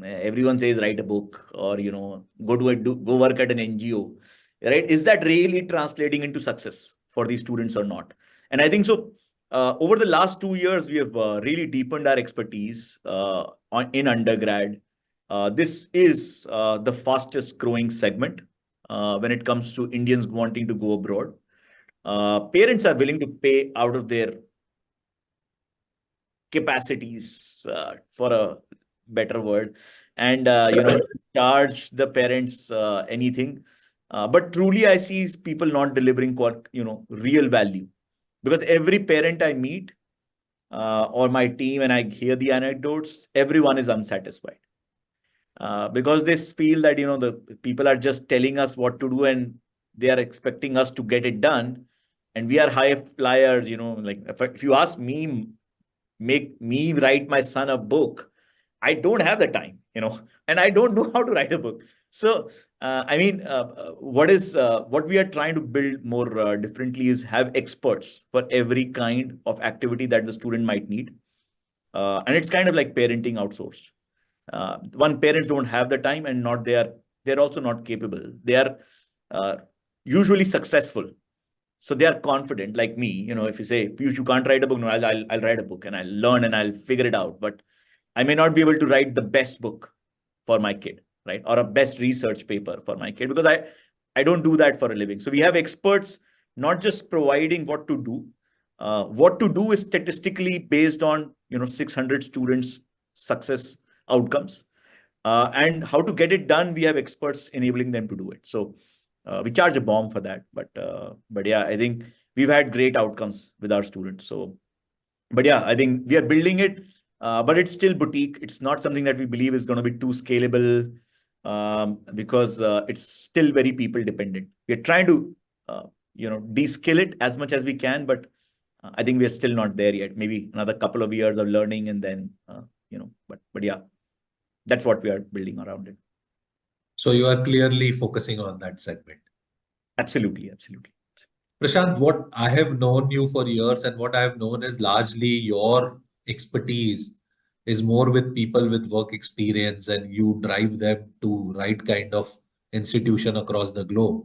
S3: Everyone says write a book, or go work at an NGO, right? Is that really translating into success for these students or not? And I think so. Over the last 2 years, we have really deepened our expertise in undergrad. This is the fastest growing segment when it comes to Indians wanting to go abroad. Parents are willing to pay out of their capacities, for a better word, and charge the parents anything. But truly, I see people not delivering real value, because every parent I meet or my team, and I hear the anecdotes, everyone is unsatisfied because they feel that the people are just telling us what to do, and they are expecting us to get it done, and we are high flyers. Like if you ask me, make me write my son a book, I don't have the time, and I don't know how to write a book. So, what we are trying to build more differently is have experts for every kind of activity that the student might need. And it's kind of like parenting outsourced. One, parents don't have the time, and they're also not capable. They are usually successful. So they are confident, like me. If you say, Piyush, you can't write a book, no, I'll write a book, and I'll learn and I'll figure it out. But I may not be able to write the best book for my kid, right? Or a best research paper for my kid, because I don't do that for a living. So we have experts not just providing what to do. What to do is statistically based on 600 students' success outcomes, and how to get it done. We have experts enabling them to do it. So we charge a bomb for that, but yeah, I think we've had great outcomes with our students. So, but yeah, I think we are building it, but it's still boutique. It's not something that we believe is going to be too scalable, because it's still very people dependent. We're trying to de-skill it as much as we can, but I think we're still not there yet. Maybe another couple of years of learning, and then but yeah, that's what we are building around it.
S1: So you are clearly focusing on that segment.
S3: Absolutely.
S1: Prashant, what I have known you for years, and what I have known is largely your expertise is more with people with work experience, and you drive them to right kind of institution across the globe.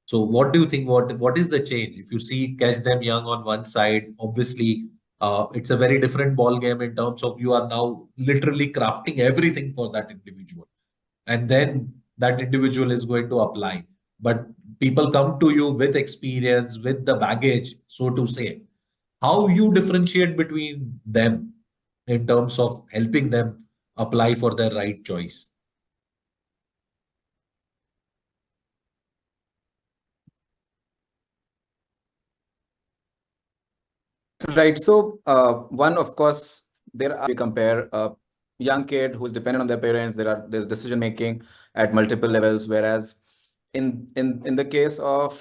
S1: So what do you think? What is the change? If you see Catch Them Young on one side, obviously it's a very different ball game in terms of you are now literally crafting everything for that individual, and then that individual is going to apply. But people come to you with experience, with the baggage, so to say. How you differentiate between them in terms of helping them apply for their right choice?
S2: Right. So one, of course, we compare a young kid who's dependent on their parents. There's decision making at multiple levels, whereas in the case of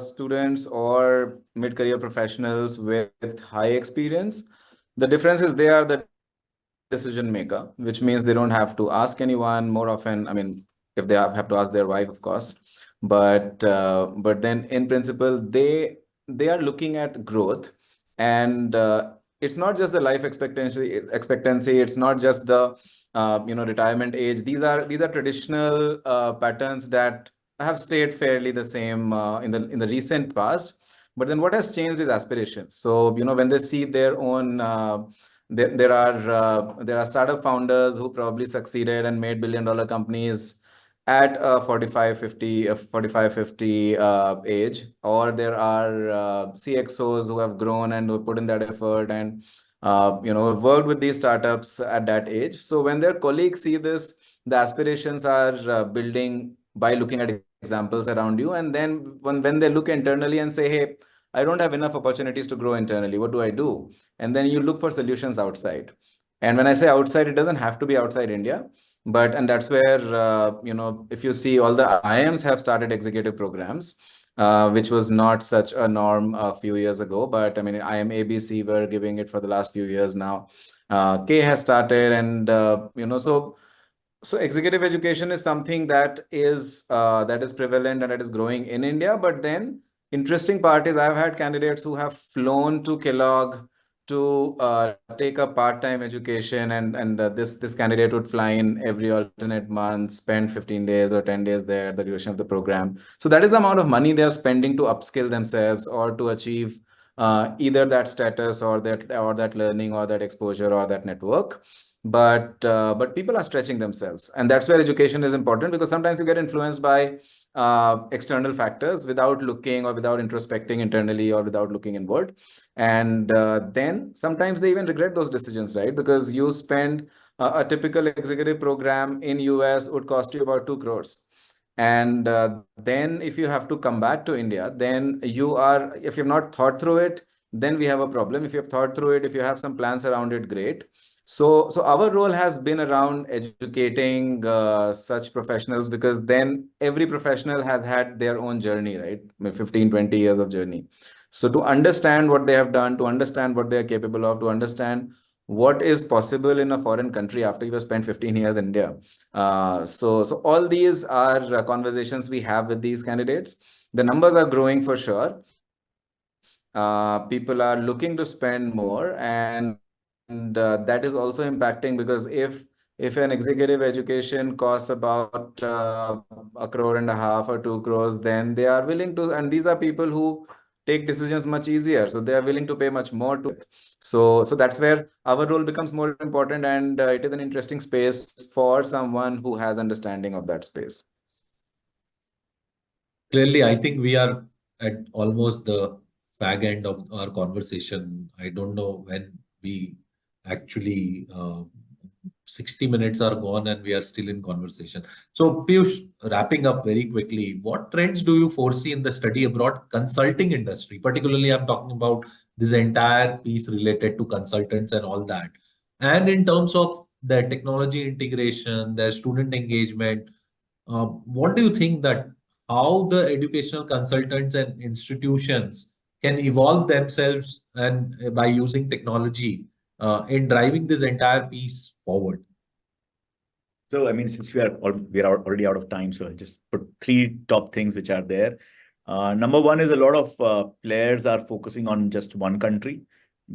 S2: students or mid-career professionals with high experience, the difference is they are the decision maker, which means they don't have to ask anyone more often. I mean, if they have to ask their wife, of course, but then in principle, they are looking at growth, and it's not just the life expectancy. It's not just the retirement age. These are traditional patterns that have stayed fairly the same in the recent past. But then what has changed is aspirations. So when they see their own there are startup founders who probably succeeded and made billion-dollar companies at a 45, 50 age, or there are CXOs who have grown and who put in that effort and worked with these startups at that age. So when their colleagues see this, the aspirations are building by looking at examples around you, and then when they look internally and say, hey, I don't have enough opportunities to grow internally, what do I do? And then you look for solutions outside. And when I say outside, it doesn't have to be outside India, and that's where if you see, all the IIMs have started executive programs, which was not such a norm a few years ago. But I mean, IIM ABC were giving it for the last few years now. K has started, and so executive education is something that is prevalent and that is growing in India. But then interesting part is I've had candidates who have flown to Kellogg to take a part-time education, and this candidate would fly in every alternate month, spend 15 days or 10 days there, the duration of the program. So that is the amount of money they are spending to upskill themselves or to achieve either that status or that learning or that exposure or that network. But people are stretching themselves, and that's where education is important, because sometimes you get influenced by external factors without looking or without introspecting internally or without looking inward. And then sometimes they even regret those decisions, right? Because you spend a typical executive program in US would cost you about 2 crores. And then if you have to come back to India, then if you've not thought through it, then we have a problem. If you have thought through it, if you have some plans around it, great. So our role has been around educating such professionals, because then every professional has had their own journey, right? 15, 20 years of journey. So to understand what they have done, to understand what they are capable of, to understand what is possible in a foreign country after you have spent 15 years in India. So all these are conversations we have with these candidates. The numbers are growing for sure. People are looking to spend more, and that is also impacting, because if an executive education costs about 1.5 crore or 2 crores, then they are willing to, and these are people who take decisions much easier, so they are willing to pay much more to it. So that's where our role becomes more important, and it is an interesting space for someone who has understanding of that space.
S1: Clearly, I think we are at almost the fag end of our conversation. I don't know when we actually 60 minutes are gone and we are still in conversation. So Piyush, wrapping up very quickly, what trends do you foresee in the study abroad consulting industry? Particularly, I'm talking about this entire piece related to consultants and all that. And in terms of their technology integration, their student engagement, what do you think that how the educational consultants and institutions can evolve themselves and by using technology in driving this entire piece forward?
S3: So, I mean, since we are already out of time, so I'll just put 3 top things which are there. Number one is a lot of players are focusing on just one country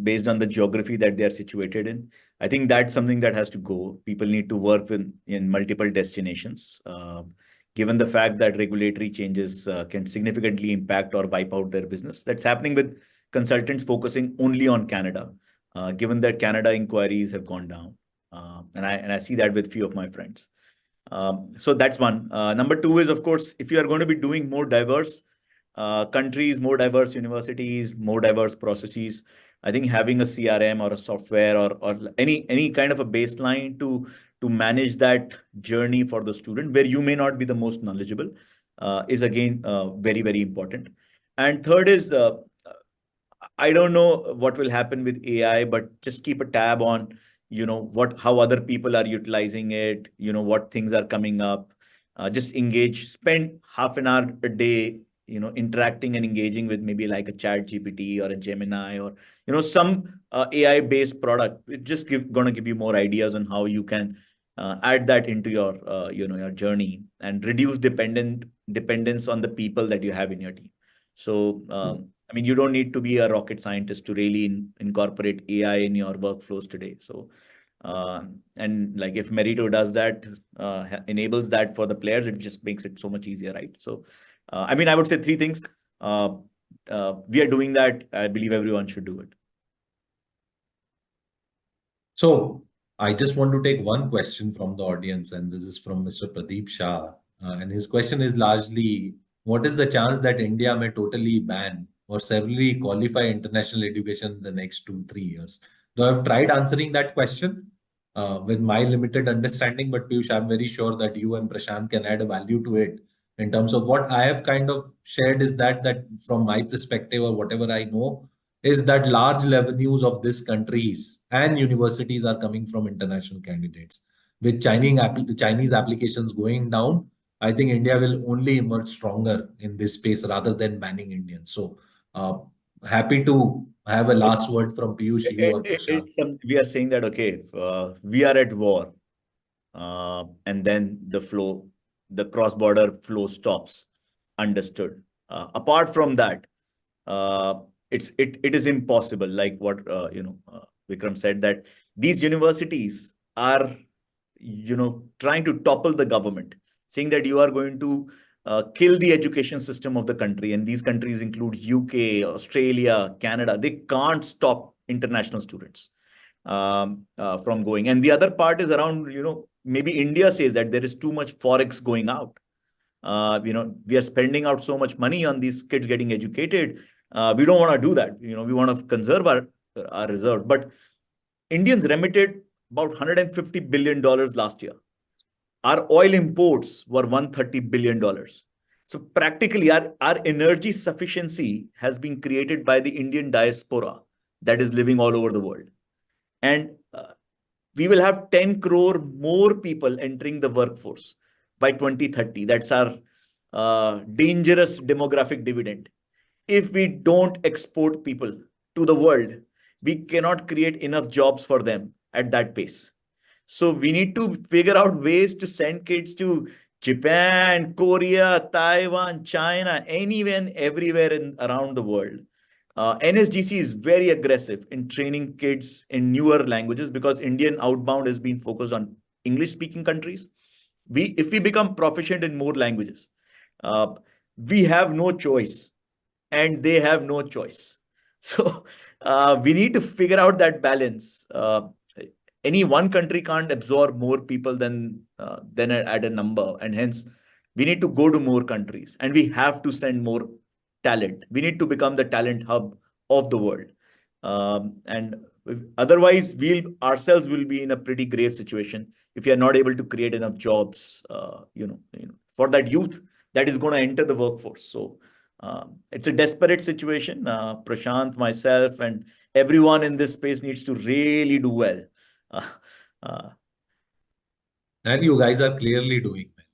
S3: based on the geography that they are situated in. I think that's something that has to go. People need to work in multiple destinations, given the fact that regulatory changes can significantly impact or wipe out their business. That's happening with consultants focusing only on Canada, given that Canada inquiries have gone down. And I see that with few of my friends. So that's one. Number two is, of course, if you are going to be doing more diverse countries, more diverse universities, more diverse processes, I think having a CRM or a software or any kind of a baseline to manage that journey for the student, where you may not be the most knowledgeable, is again very, very important. And third is I don't know what will happen with AI, but just keep a tab on, how other people are utilizing it, what things are coming up. Just engage, spend half an hour a day, interacting and engaging with maybe like a Chat GPT or a Gemini or, some AI based product. It just gonna give you more ideas on how you can add that into your, your journey and reduce dependence on the people that you have in your team. So, I mean, you don't need to be a rocket scientist to really incorporate AI in your workflows today. So, and like if Meritto does that, enables that for the players, it just makes it so much easier, right? So, I mean, I would say three things. We are doing that. I believe everyone should do it.
S1: So I just want to take one question from the audience, and this is from Mr. Pradeep Shah. And his question is largely, what is the chance that India may totally ban or severely qualify international education in the next 2-3 years? Though I've tried answering that question with my limited understanding, but Piyush, I'm very sure that you and Prashant can add a value to it. In terms of what I have kind of shared is that from my perspective or whatever I know, is that large revenues of these countries and universities are coming from international candidates. With Chinese applications going down, I think India will only emerge stronger in this space rather than banning Indians. So happy to have a last word from Piyush, you or Prashant.
S3: We are saying that, okay, we are at war, and then the cross-border flow stops. Understood. Apart from that, it is impossible. Like what Vikram said, that these universities are trying to topple the government, saying that you are going to kill the education system of the country, and these countries include UK, Australia, Canada. They can't stop international students from going. And the other part is around, maybe India says that there is too much forex going out. We are spending out so much money on these kids getting educated. We don't want to do that. We want to conserve our reserves. But Indians remitted about $150 billion last year. Our oil imports were $130 billion. So practically our energy sufficiency has been created by the Indian diaspora that is living all over the world. And we will have 10 crore more people entering the workforce by 2030. That's our dangerous demographic dividend. If we don't export people to the world, we cannot create enough jobs for them at that pace. So we need to figure out ways to send kids to Japan, Korea, Taiwan, China, anywhere and everywhere around the world. NSGC is very aggressive in training kids in newer languages because Indian outbound has been focused on English-speaking countries. If we become proficient in more languages, we have no choice, and they have no choice. So we need to figure out that balance. Any one country can't absorb more people than at a number, and hence we need to go to more countries, and we have to send more talent. We need to become the talent hub of the world, and otherwise we ourselves will be in a pretty grave situation if we are not able to create enough jobs, for that youth that is going to enter the workforce. So it's a desperate situation. Prashant, myself, and everyone in this space needs to really do well.
S1: And you guys are clearly doing well.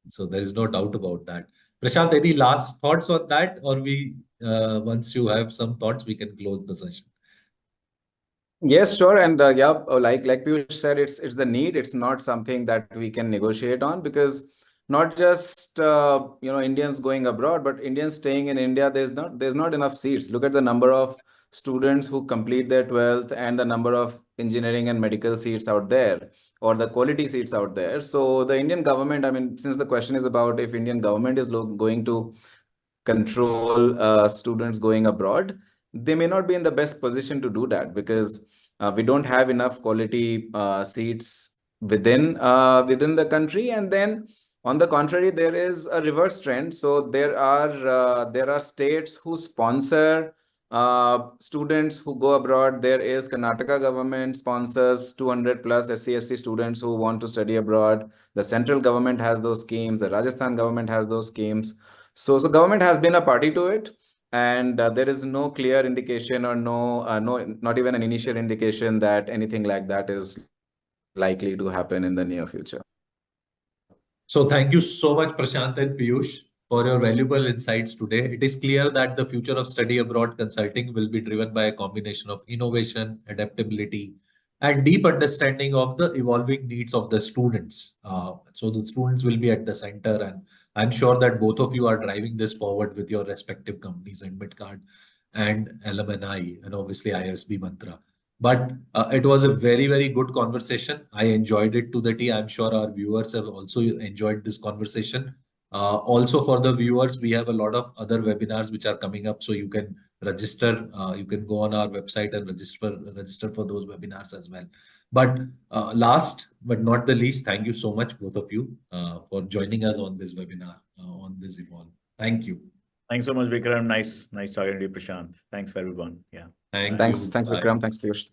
S1: So there is no doubt about that. Prashant, any last thoughts on that? Or once you have some thoughts, we can close the session.
S2: Yes, sure. And like Piyush said, it's the need. It's not something that we can negotiate on, because not just Indians going abroad, but Indians staying in India, there's not enough seats. Look at the number of students who complete their 12th and the number of engineering and medical seats out there, or the quality seats out there. So the Indian government, I mean, since the question is about if Indian government is going to control students going abroad, they may not be in the best position to do that, because we don't have enough quality seats within the country. And then on the contrary, there is a reverse trend. So there are states who sponsor students who go abroad. There is Karnataka government sponsors 200 plus SC/ST students who want to study abroad. The central government has those schemes. The Rajasthan government has those schemes. So government has been a party to it. And there is no clear indication or not even an initial indication that anything like that is likely to happen in the near future.
S1: So thank you so much, Prashant and Piyush, for your valuable insights today. It is clear that the future of study abroad consulting will be driven by a combination of innovation, adaptability, and deep understanding of the evolving needs of the students. So the students will be at the center, and I'm sure that both of you are driving this forward with your respective companies, and Midcard and LMNI, and obviously ISB Mantra. But it was a very, very good conversation. I enjoyed it to the T. I'm sure our viewers have also enjoyed this conversation. Also for the viewers, we have a lot of other webinars which are coming up. So you can register, you can go on our website and register for those webinars as well. But last but not the least, thank you so much, both of you, for joining us on this webinar, on this Evolve. Thank you.
S3: Thanks so much, Vikram. Nice talking to you, Prashant. Thanks, everyone. Yeah.
S1: Thanks,
S2: Vikram. Thanks, Piyush.